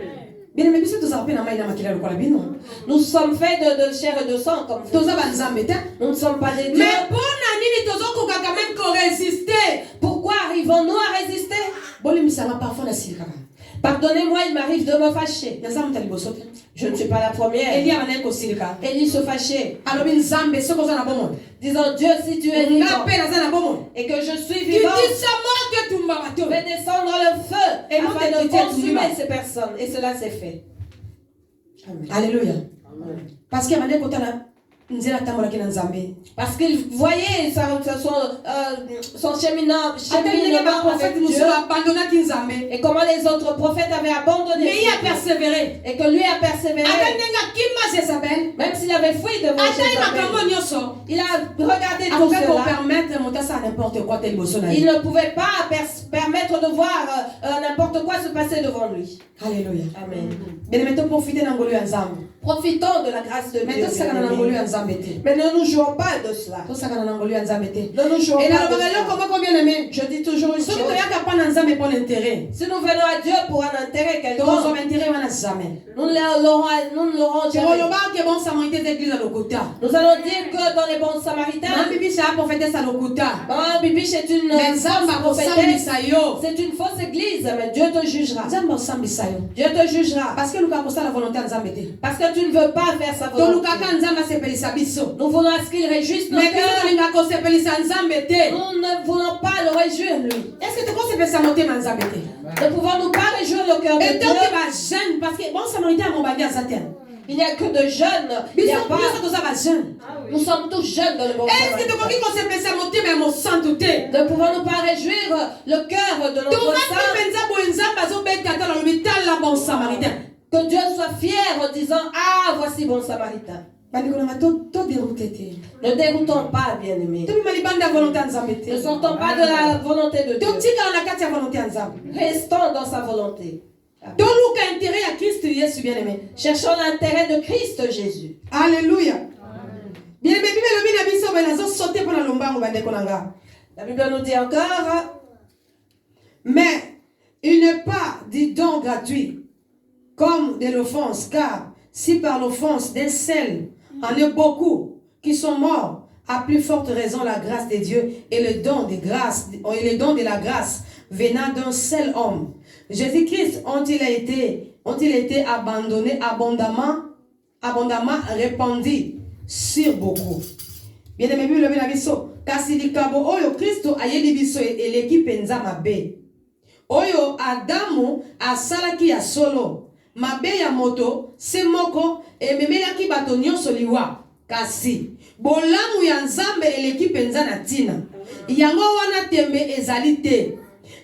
Speaker 2: bien biso tozala mpe na mai na makila lokola bino
Speaker 1: Nous sommes faits de chair et de sang comme vous.
Speaker 2: toza banzambe te
Speaker 1: Nous ne sommes pas des dieux.
Speaker 2: mais mpo na nini tozokoka quand même koresiste
Speaker 1: Pourquoi arrivons-nous à résister?
Speaker 2: bolimisanga parfois nasilikaka
Speaker 1: Pardonnez-moi, il m'arrive de me fâcher.
Speaker 2: naza moto ya liboso te
Speaker 1: Je ne suis pas la première.
Speaker 2: elia bandaki kosilika
Speaker 1: Élie se fâchait,
Speaker 2: alobi nzambe soki oza na bomoi
Speaker 1: disant Dieu, si tu es
Speaker 2: nga
Speaker 1: vivant
Speaker 2: mpe naza na bomoi
Speaker 1: et que je suis vivant,
Speaker 2: kitisa moto etumba bato
Speaker 1: fais descendre le feu
Speaker 2: Et non,
Speaker 1: afin de
Speaker 2: t'es
Speaker 1: consumer
Speaker 2: vivant.
Speaker 1: ces personnes. Et cela s'est fait. Amen.
Speaker 2: alleluya parce que bandaki kotala nzela tambolaki na nzambe.
Speaker 1: Parce qu'il voyait son cheminement avec Dieu. Et comment les autres prophètes avaient abandonné.
Speaker 2: Mais il a persévéré.
Speaker 1: Et que lui a persévéré. Même s'il avait fui devant Jézabel. Il a regardé tout cela. Il ne pouvait pas permettre de voir n'importe quoi se passer devant lui.
Speaker 2: Alléluia.
Speaker 1: Amen.
Speaker 2: Profitons
Speaker 1: de la grâce de Dieu. Mais ne nous jouons pas de cela. Ne nous jouons pas de cela. Je dis toujours une chose. Si nous venons à Dieu pour un intérêt quelconque, nous ne l'aurons jamais. Nous allons dire que dans les bons samaritains, Bibiche est une fausse prophétesse. C'est une fausse église, mais Dieu te jugera. Dieu te jugera. Parce que tu ne veux pas faire sa volonté. Nous voulons à ce qu'il réjouisse nos cœurs. Nous ne voulons pas le réjouir lui. Ne pouvons-nous pas réjouir le cœur de Dieu? Il n'y a que de jeunes. Il n'y a pas... Nous sommes tous jeunes dans le bon samaritain. Ne pouvons-nous pas réjouir le cœur de notre sang? Que Dieu soit fier en disant: ah, voici bon samaritain. Ne déroutons pas, bien-aimés. Ne sortons pas de la volonté de Dieu. Restons dans sa volonté. Cherchons l'intérêt de Christ Jésus.
Speaker 2: Alléluia.
Speaker 1: La Bible nous dit encore:
Speaker 2: mais il n'est pas du don gratuit comme de l'offense, car si par l'offense d'un seul en est beaucoup qui sont morts, à plus forte raison la grâce de Dieu et le don de grâce et le don de la grâce venant d'un seul homme, Jésus-Christ, ont-ils été abandonnés abondamment répandus sur beaucoup. Bien aimé, kasi likabo oyo Kristo ayeli biso eleki penza mabe. Oyo Adamu asalaki ya solo. Mabe ya moto se moko ememelaki bato nyonso liwa. Kasi bolamu ya Nzambe eleki penza na tina. Yango wana tembe ezali te.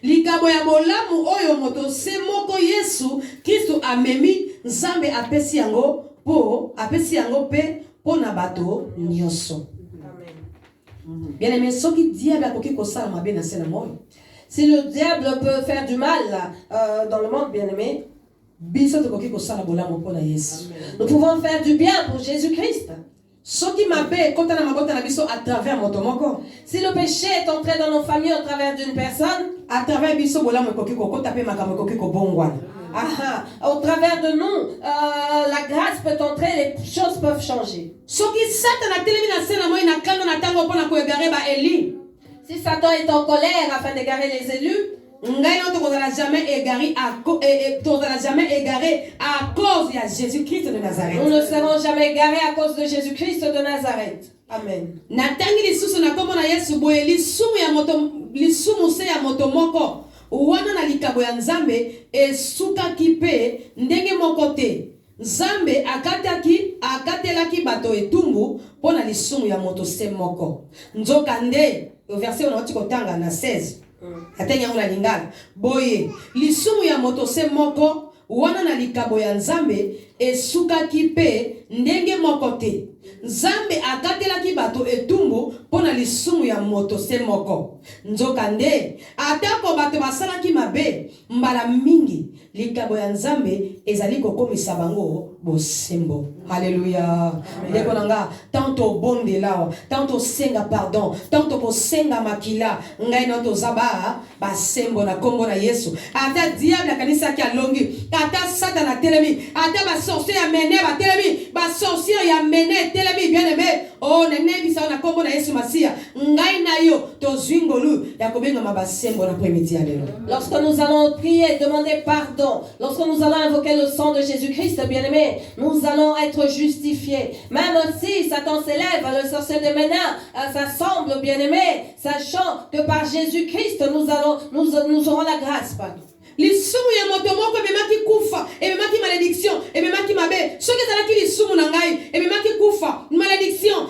Speaker 2: Likabo ya bolamu oyo moto se moko Yesu Kristo amemi, Nzambe apesi yango pe po na bato nyonso. Bien aimé,
Speaker 1: si le diable peut faire du mal dans le monde, bien aimé, nous pouvons faire du bien pour Jésus-Christ. Si le péché est entré dans nos familles au travers d'une personne, au travers de nous, la grâce peut entrer, les choses peuvent changer. Si Satan est en colère afin d'égarer les élus, nous ne serons jamais égarés à cause de Jésus-Christ de Nazareth. Amen.
Speaker 2: Wana na likabo ya Nzambe esukaki pe ndenge moko te. Nzambe akatelaki bato etumbu pona lisumu ya moto se moko. Nzoka nde verset onoti kotanga na 16. Atenya ngula lingala. Boye lisumu ya moto se moko wana na likabo ya Nzambe esukaki pe ndenge moko te. Nzambe akatelaki bato etumbu pona lisumu ya moto se moko. Nzoka nde atako bato basalaki mabe mbala mingi likabo ya Nzambe ezali kokomisa bango bosembo. Alléluia. Ndeko nanga tanto bondela, tanto senga pardon, tanto kosenga makila ngai noto zaba basembo na kombo na Yesu. Ata diable kanisa ki alongi, ata satana telemi, ata ba sorcier ya mene ba telemi, ba sorcier ya mene telemi bien aimé. Oh nene bisa na kombo na Yesu Masia. Ngai na yo to zwingolu ya kobenga mabasembo na après-midi alelo.
Speaker 1: Lorsque nous allons prier, demander pardon, lorsque nous allons invoquer le sang de Jésus-Christ, bien aimé, nous allons être justifiés. Même si Satan s'élève, le sorcier de Ménin s'assemble, bien aimé, sachant que par Jésus-Christ nous aurons la grâce. Pardon.
Speaker 2: Lisumu ya moto moko ememaki kufa, ememaki malédiction, ememaki mabe. Soki ezalaki lisumu na ngai, ememaki kufa, malédiction,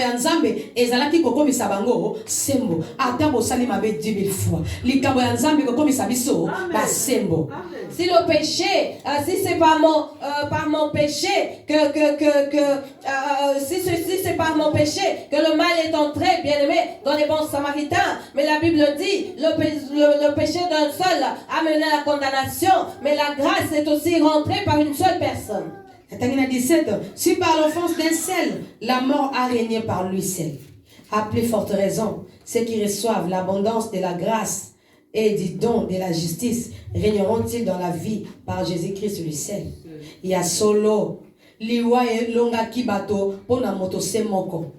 Speaker 2: ya nzambe ezalaki kokomisa bango sembo ata bosali mabe 10 000 fois likambo ya nzambe kokomisa biso basembo.
Speaker 1: Si le péché, si c'est par mon péché si c'est par mon péché que le mal est entré, bien aimé, dans les bons samaritains, mais la Bible dit le péché d'un seul a mené à la condamnation, mais la grâce est aussi rentrée par une seule personne.
Speaker 2: 17. Si par l'offense d'un seul, la mort a régné par lui seul, à plus forte raison, ceux qui reçoivent l'abondance de la grâce et du don de la justice régneront-ils dans la vie par Jésus-Christ lui seul. Il y a solo liwa longa kibato pona moto se moko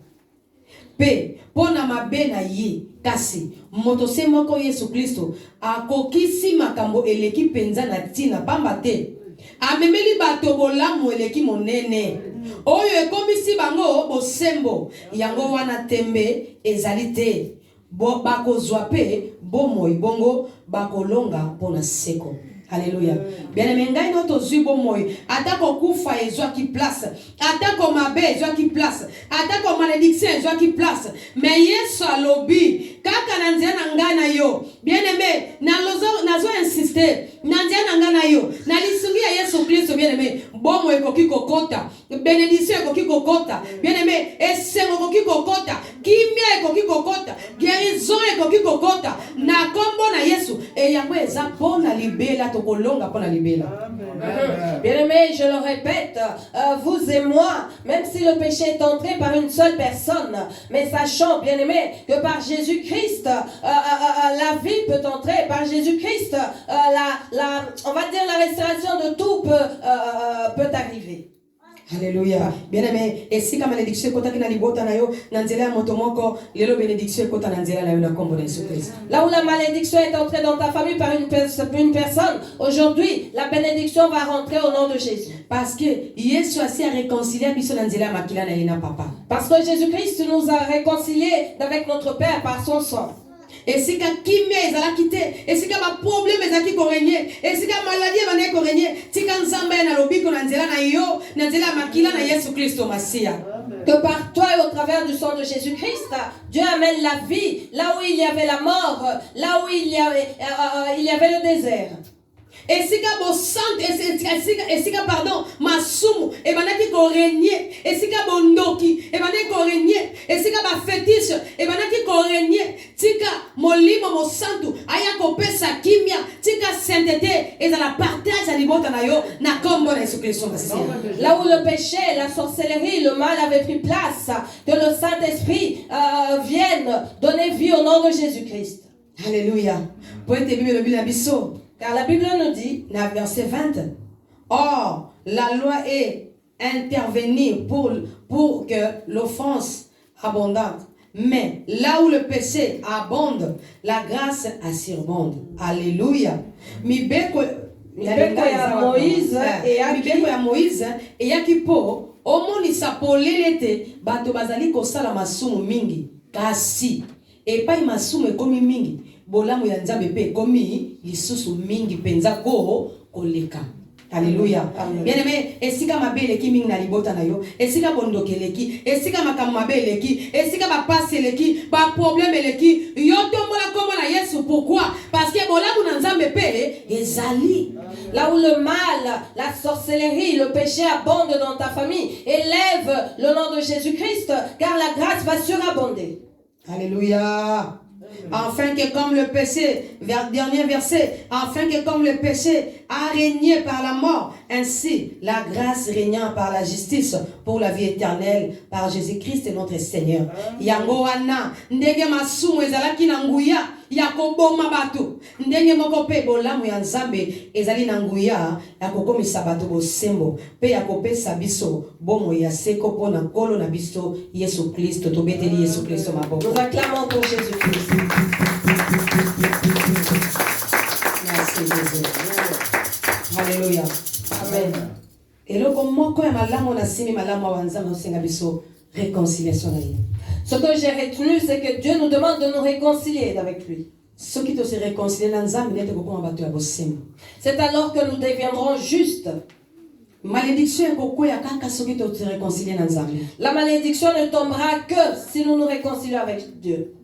Speaker 2: pe pona mabe na ye kasi moto se moko Yesu Kristo akokisi makambo eleki penza na tina pamba te amemeli bato bolamu eleki monene oyo ekomisi bango bosembo yango wana tembe ezali te bakozwa pe bomoi bongo bakolonga pona seko. Alléluia. Bien aimé, ngai no tozui bomoi atako kufa ezwaki place atako mabe ezwaki place atako malédiction ezwaki place mais Yesu alobi kaka na nzela na ngai na yo. Bien aimé, nazo insister na nzela na ngai na yo na lisungi ya Yesu Kristo. Bien aimé, bomo ekoki kokota, bénédiction ekoki kokota. Bien aimé, esengo ekoki kokota, kimia ekoki kokota, guérison ekoki kokota na kombo na Yesu e yango eza pona libela tokolonga pona libela.
Speaker 1: Bien aimé, je le répète, vous et moi, même si le péché est entré par une seule personne, mais sachant, bien aimé, que par Jésus-Christ, la vie peut entrer, par Jésus-Christ, on va dire la restauration de tout peut arriver.
Speaker 2: Alléluia. Bien aimé, et si comme malédiction kota kina libota na yo na nzela ya moto moko lelo bénédiction kota na nzela na yo na kombo na Yesu Christ.
Speaker 1: Là où la malédiction est entrée dans ta famille par une personne, aujourd'hui la bénédiction va rentrer au nom de Jésus.
Speaker 2: Parce que Yesu asi a réconcilié biso na nzela makila na yena papa.
Speaker 1: Parce que Jésus-Christ nous a réconciliés avec notre Père par son sang.
Speaker 2: Et si kimia ezalaki te, et si ba problème ezaki korégner, et si maladie va korégner, tika nzamba na lobiko na nzela na yo, na nzela makila na Yesu Kristo Masia.
Speaker 1: Que par toi et au travers du sang de Jésus-Christ, Dieu amène la vie là où il y avait la mort, là où il y avait le désert.
Speaker 2: Esika bo sant esika pardon masumu e banaki ko régner esika bondoki e banaki ko régner esika ba fétiche e banaki ko régner tika molimo mo santu aya ko pesa kimia tika sainteté et dans la partage à libota na yo na kombo na Yesu Kristo.
Speaker 1: Là où le péché, la sorcellerie, le mal avait pris place, que le Saint-Esprit vienne donner vie au nom de Jésus-Christ.
Speaker 2: Alléluia. Poète Bible le biso.
Speaker 1: Car la Bible nous dit,
Speaker 2: dans verset 20, or, la loi est intervenue pour que l'offense abondante. Mais là où le péché abonde, la grâce surabonde. Alléluia. Mibeko ya Moïse et yakipo omoni sapolelete bato bazali kosala masumu mingi kasi epai masumu ekomi mingi bolamu ya nzambe pe komi lisusu mingi penza ko koleka. Alléluia. Bien aimé, esika mabele ki mingi na libota na yo, esika bondokeleki, esika makamabeleki, esika ba paseleki, ba problème eleki, yo tombola kombo na Yesu. Pourquoi? Parce que bolamu na nzambe pe ezali.
Speaker 1: Là où le mal, la sorcellerie, le péché abonde dans ta famille, élève le nom de Jésus-Christ, car la grâce va surabonder.
Speaker 2: Alléluia. Afin que comme le péché, dernier verset, afin que comme le péché a régné par la mort, ainsi la grâce régnant par la justice pour la vie éternelle par Jésus-Christ notre Seigneur. Yango wana ndenge masumu ezalaki na nguya ya koboma bato ndenge moko pe bolamu ya nzambe ezali na nguya ya kokomisa bato bosembo pe ya kopesa biso bomo ya seko pona nkolo na biso Yesu Kristo. Tobeteli Yesu Kristo maboko.
Speaker 1: Nous acclamons pour Jésus-Christ.
Speaker 2: Merci Jésus. Alléluia.
Speaker 1: Amen.
Speaker 2: Eloko moko ya malamu na simi malamu wa nzambe osenga biso réconciliation na ye.
Speaker 1: Ce que j'ai retenu, c'est que Dieu nous demande de nous réconcilier avec lui.
Speaker 2: C'est alors que nous deviendrons justes. malédiction ekokwea kaka soki to se réconcilier na Nzambe.
Speaker 1: La malédiction ne tombera que si nous nous réconcilions avec Dieu.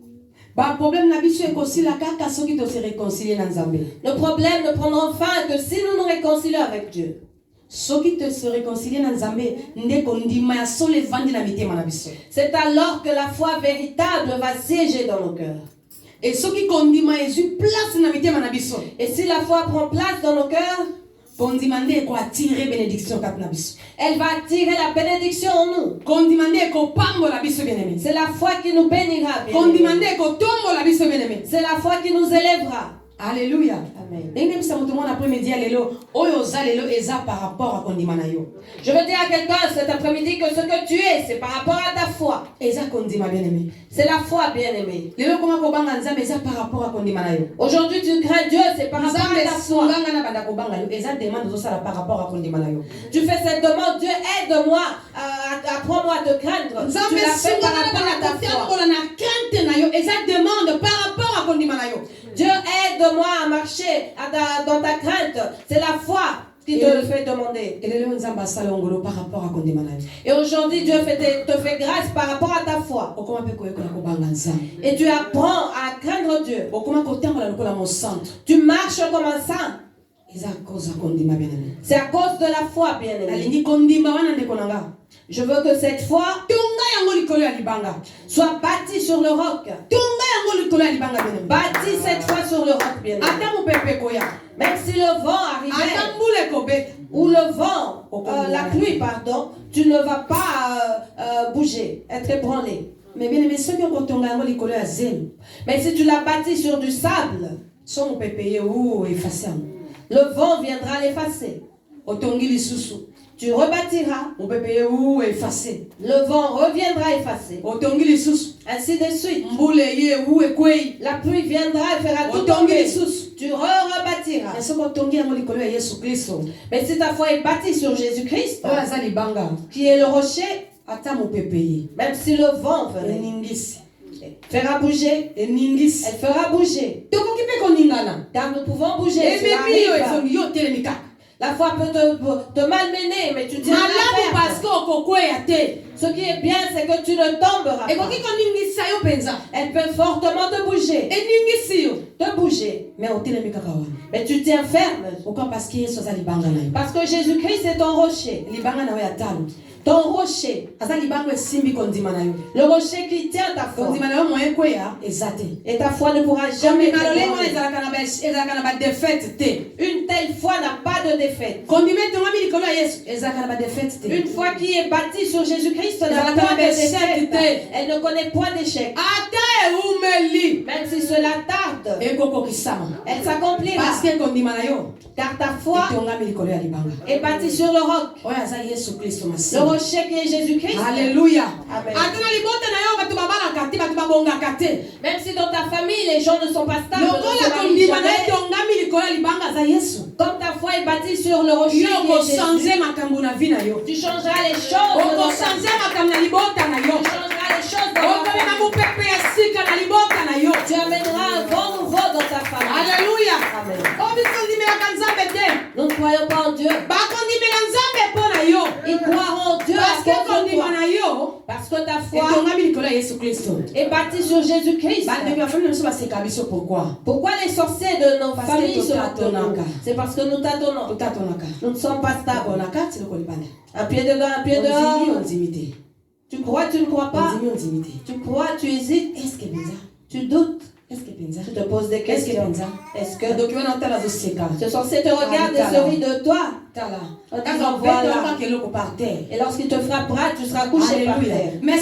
Speaker 2: Ba problème na biso ekosila kaka soki to se réconcilier na Nzambe.
Speaker 1: Nos problèmes ne prendront fin que si nous nous réconcilions avec Dieu.
Speaker 2: Soki to se réconcilier na Nzambe ndeko ndima ya solo evandi na mitema na biso.
Speaker 1: C'est alors que la foi véritable va siéger dans nos cœurs.
Speaker 2: Et soki kondima ezwi place na mitema na biso.
Speaker 1: Et si la foi prend place dans nos cœurs,
Speaker 2: kondima nde eko attirer bénédiction kati na biso.
Speaker 1: Elle va attirer la bénédiction en nous.
Speaker 2: Kondima nde eko pambola biso bien-aimé.
Speaker 1: C'est la foi qui nous bénira.
Speaker 2: Kondima nde eko tombola biso bien-aimé.
Speaker 1: C'est la foi qui nous élèvera.
Speaker 2: Alléluia.
Speaker 1: Amen.
Speaker 2: Ndenge bisa mutu mwana après-midi ya lelo oyo za lelo eza par rapport à kondima na yo.
Speaker 1: Je veux dire à quelqu'un cet après-midi que ce que tu es, c'est par rapport à ta foi.
Speaker 2: Eza kondima bien-aimé.
Speaker 1: C'est la foi bien-aimée.
Speaker 2: Lelo koma ko banga Nzambe eza par rapport à kondima na yo.
Speaker 1: Aujourd'hui tu crains Dieu, c'est par rapport à ta foi.
Speaker 2: Nzambe ngana banda ko banga yo eza demande zo sala par rapport à kondima na yo.
Speaker 1: Tu fais cette demande, Dieu aide-moi, apprends-moi à te craindre. Tu la fais par rapport à ta foi.
Speaker 2: Eza demande par rapport à kondima na yo.
Speaker 1: Dieu aide-moi à marcher dans ta crainte. C'est la foi qui te le fait demander. Et aujourd'hui, Dieu te fait grâce par rapport à ta foi. Et tu apprends à craindre Dieu. Tu marches comme un saint. C'est à cause de la foi, bien-aimé. Je veux que cette foi soit bâtie sur le roc. Bâtie cette foi sur le roc, bien-aimé. Même si le vent arrivait, ou le vent, la pluie, pardon, tu ne vas pas bouger, être ébranlé. Mais bien aimé, mais si tu l'as bâti sur du sable, le vent viendra l'effacer. Tu rebâtiras. Le vent reviendra effacer. Ainsi de suite. La pluie viendra et fera tout tomber. Tu rebâtiras. Mais si ta foi est bâtie sur Jésus-Christ, qui est le rocher, même si le vent fera bouger, elle fera bouger. Car nous pouvons bouger. La foi peut te malmener, mais tu tiens ce qui est bien, c'est que tu ne tomberas pas. Elle peut fortement te bouger. Te bouger. Mais tu tiens ferme. Parce que Jésus-Christ est ton rocher. Ton rocher. Le rocher qui tient ta foi. Et ta foi ne pourra jamais te une telle foi n'a pas de défaite. Une foi qui est bâtie sur Jésus-Christ n'a pas de défaite. Elle ne connaît point d'échec. Même si cela tarde, elle s'accomplira. Car ta foi est bâtie sur le roc. Le rocher qui est Jésus-Christ.
Speaker 2: Alléluia.
Speaker 1: Amen. Même si dans ta famille les gens ne sont pas stables, comme ta foi est bâtie sur le rocher qui est Jésus, tu changeras les choses. Tu amèneras un vent nouveau dans ta famille.
Speaker 2: Alléluia.
Speaker 1: Amen.
Speaker 2: Nous
Speaker 1: Nous ne croyons pas en Dieu. Ils croiront en Dieu parce que ta foi est bâtie sur Jésus-Christ. Pourquoi les sorciers de nos familles se moquent? C'est parce que nous tâtonnons. Nous ne sommes pas stables. Un pied dedans, un pied dehors. Tu crois, tu ne crois pas. Tu crois, tu hésites. Tu doutes. Tu te poses des questions. Est-ce que ce sorcier te regarde et se rit de toi? Voilà. Et lorsqu'il te frappera, tu seras couché par terre. Mais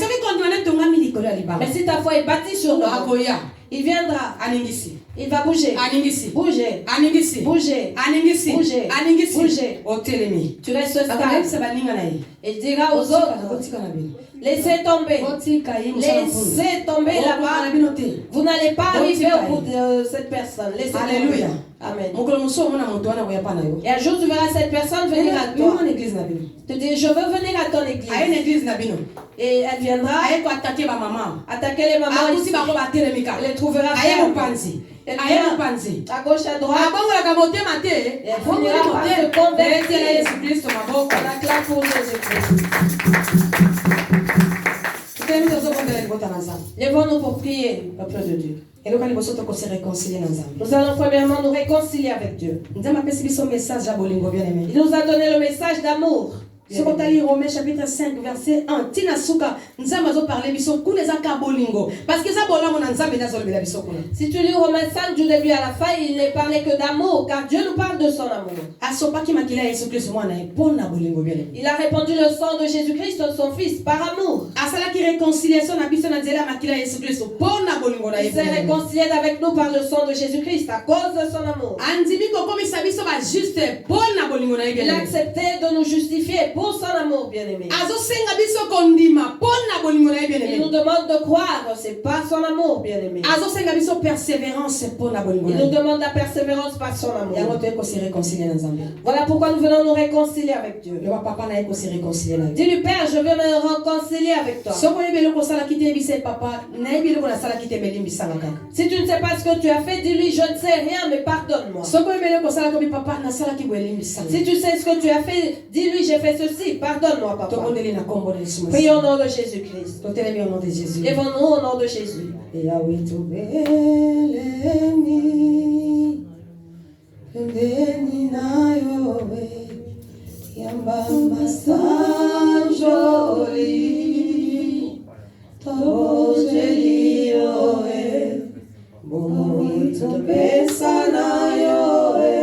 Speaker 1: si ta foi est bâtie sur le roc, il viendra. Il va bouger. Bouger. Bouger. Bouger. Bouger. Tu restes stable. Et dira aux autres, laissez tomber. Laissez tomber là-bas. Vous n'allez pas arriver au bout de cette personne. Laissez tomber. Amen. Et un jour tu verras cette personne venir à toi. Tu dis, je veux venir à ton église. Et elle viendra attaquer les mamans ici. Elle les trouvera fermes. Elle
Speaker 2: aye
Speaker 1: vient
Speaker 2: mopanzi
Speaker 1: à gauche, à droite.
Speaker 2: abongolaka motema te
Speaker 1: Et elle finira par se convertir.
Speaker 2: etiela yesu kristo maboko
Speaker 1: On acclame pour Jésus-Christ.
Speaker 2: tutemi tozobondela libota na nzambe
Speaker 1: Lèvons-nous pour prier auprès de Dieu.
Speaker 2: eloka liboso tokose réconcilie na nzambe
Speaker 1: Nous allons premièrement nous réconcilier avec Dieu.
Speaker 2: nzambe apesi biso message ya bolingo bien aimé
Speaker 1: Il nous a donné le message d'amour.
Speaker 2: soki otali Romains chapitre 5 verset 1 ntina suka nzambe azoparle biso kuna eza ka bolingo parce que eza bolamu na nzambe nde azolobela biso kuna
Speaker 1: Si tu lis Romains 5 du début à la fin, il n'est parlé que d'amour, car Dieu nous parle de son amour.
Speaker 2: asopaki makila ya yesu kristo mwana ye mpo na bolingo bien aimé
Speaker 1: Il a répandu le sang de Jésus-Christ, son Fils, par amour.
Speaker 2: asalaki réconciliation na biso na nzela ya makila ya yesu kristo mpo na bolingo na ye
Speaker 1: Il s'est réconcilié avec nous par le sang de Jésus-Christ à cause de son amour.
Speaker 2: andimi kokomisa biso bajuste mpo na bolingo na ye bien
Speaker 1: Il a
Speaker 2: aimé
Speaker 1: accepté de nous justifier pour son amour, bien-aimé.
Speaker 2: azosenga biso kondima mpo na bolingo na ye bien
Speaker 1: Il nous
Speaker 2: aimé
Speaker 1: demande de croire, c'est pas son amour, bien-aimé.
Speaker 2: azosenga biso persévérance mpo na bolingo
Speaker 1: Il
Speaker 2: na
Speaker 1: nous
Speaker 2: ye
Speaker 1: demande la persévérance par son
Speaker 2: yango
Speaker 1: amour.
Speaker 2: toye kosi réconcilie na nzambe
Speaker 1: Voilà pourquoi nous venons nous réconcilier avec Dieu.
Speaker 2: loba papa na ye kosi réconcilie na ye
Speaker 1: Dis-lui, Père, je veux me réconcilier avec toi.
Speaker 2: soko oyebi eloko osalaki te yebisa ye papa nayebi eloko nasalaki te melimbisanga kaka
Speaker 1: Si tu ne sais pas ce que tu as fait, dis-lui, je ne sais rien, mais pardonne-moi.
Speaker 2: soko oyebi eloko osalaki obi papa nasalaki boye elimbisanga
Speaker 1: Si tu sais ce que tu as fait, dis-lui, j'ai fait ceci, pardonne-moi, papa.
Speaker 2: tobondeli na kombo na yesu
Speaker 1: Prions au
Speaker 2: masihi
Speaker 1: nom de Jésus-Christ.
Speaker 2: totelemi au nom de jésus
Speaker 1: Lèvons-nous au nom de Jésus.
Speaker 2: yawe tobelemi pembeni nayowe yamba masanjoli tobojeli yowe bomoi topesa nayowe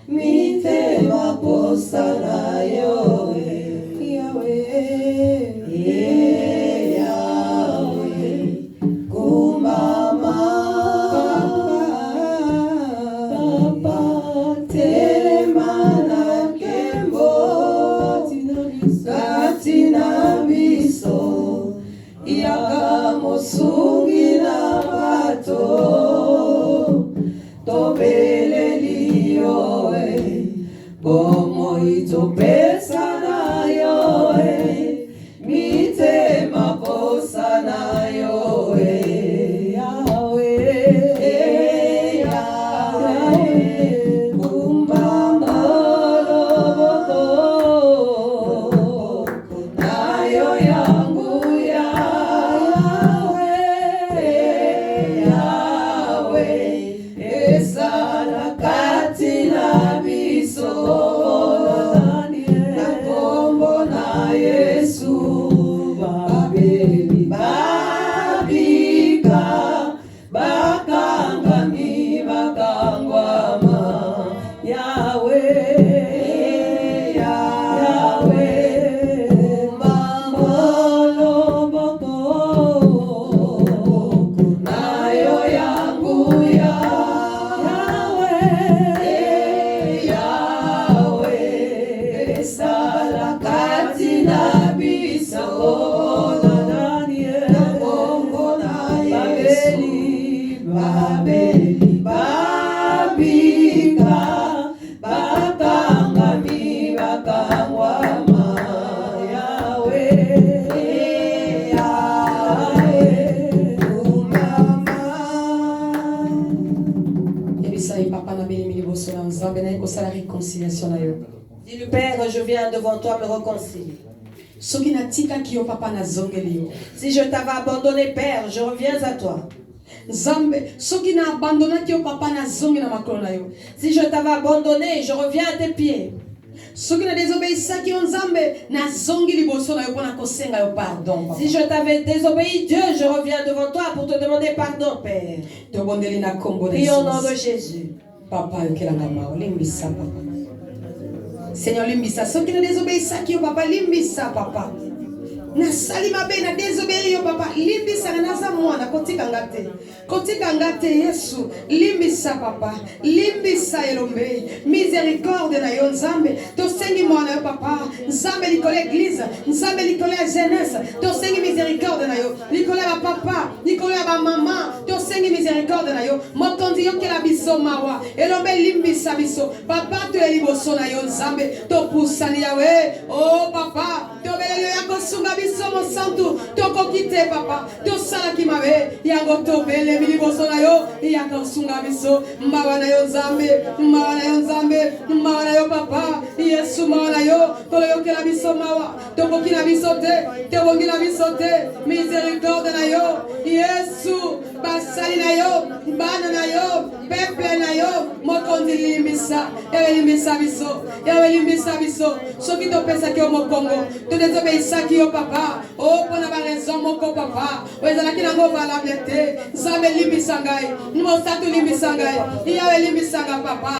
Speaker 2: mitema posa nayowe yawe
Speaker 1: Dis-lui, Père, je viens devant toi me réconcilier. Si je t'avais abandonné, Père, je reviens à toi. Si je t'avais abandonné, je reviens à tes pieds. Si je t'avais désobéi, Dieu, je reviens devant toi pour te demander pardon, Père. Prions au nom de Jésus.
Speaker 2: Papa, Seigneur, limbisa. Soki na désobéissaki yo papa, limbisa papa. Na salima be na désobéir yo papa, limbisa na naza mwana kotika ngate. Kotika ngate Yesu, limbisa papa, limbisa elombe. Miséricorde na yo Nzambe. To sengi mwana yo papa, Nzambe likole église, Nzambe likole jeunesse. To sengi miséricorde na yo. Likole ba papa, likole ba maman, to sengi miséricorde na yo. Mokondi yo kela biso mawa. Elombe limbisa biso. Papa to eliboso na yo Nzambe. To pusani yawe. Oh papa, to belelo yako sunga biso mosantu tokokite papa tosalaki mabe yango tobelemi liboso na yo yaka sunga biso mawa na yo nzambe mawa na yo nzambe mawa na yo papa yesu mawa na yo toyokela biso mawa tokoki na biso te tebongi na biso te miséricorde na yo yesu basali na yo bana na yo peuple na yo mokonzi limbisa yawe limbisa biso soki topesaki yo mokongo totezobeyisaki yo papa o mpona baraison moko papa ezalaki nango valable te nzambe limbisa ngai mosatu limbisa ngai yawe limbisanga papa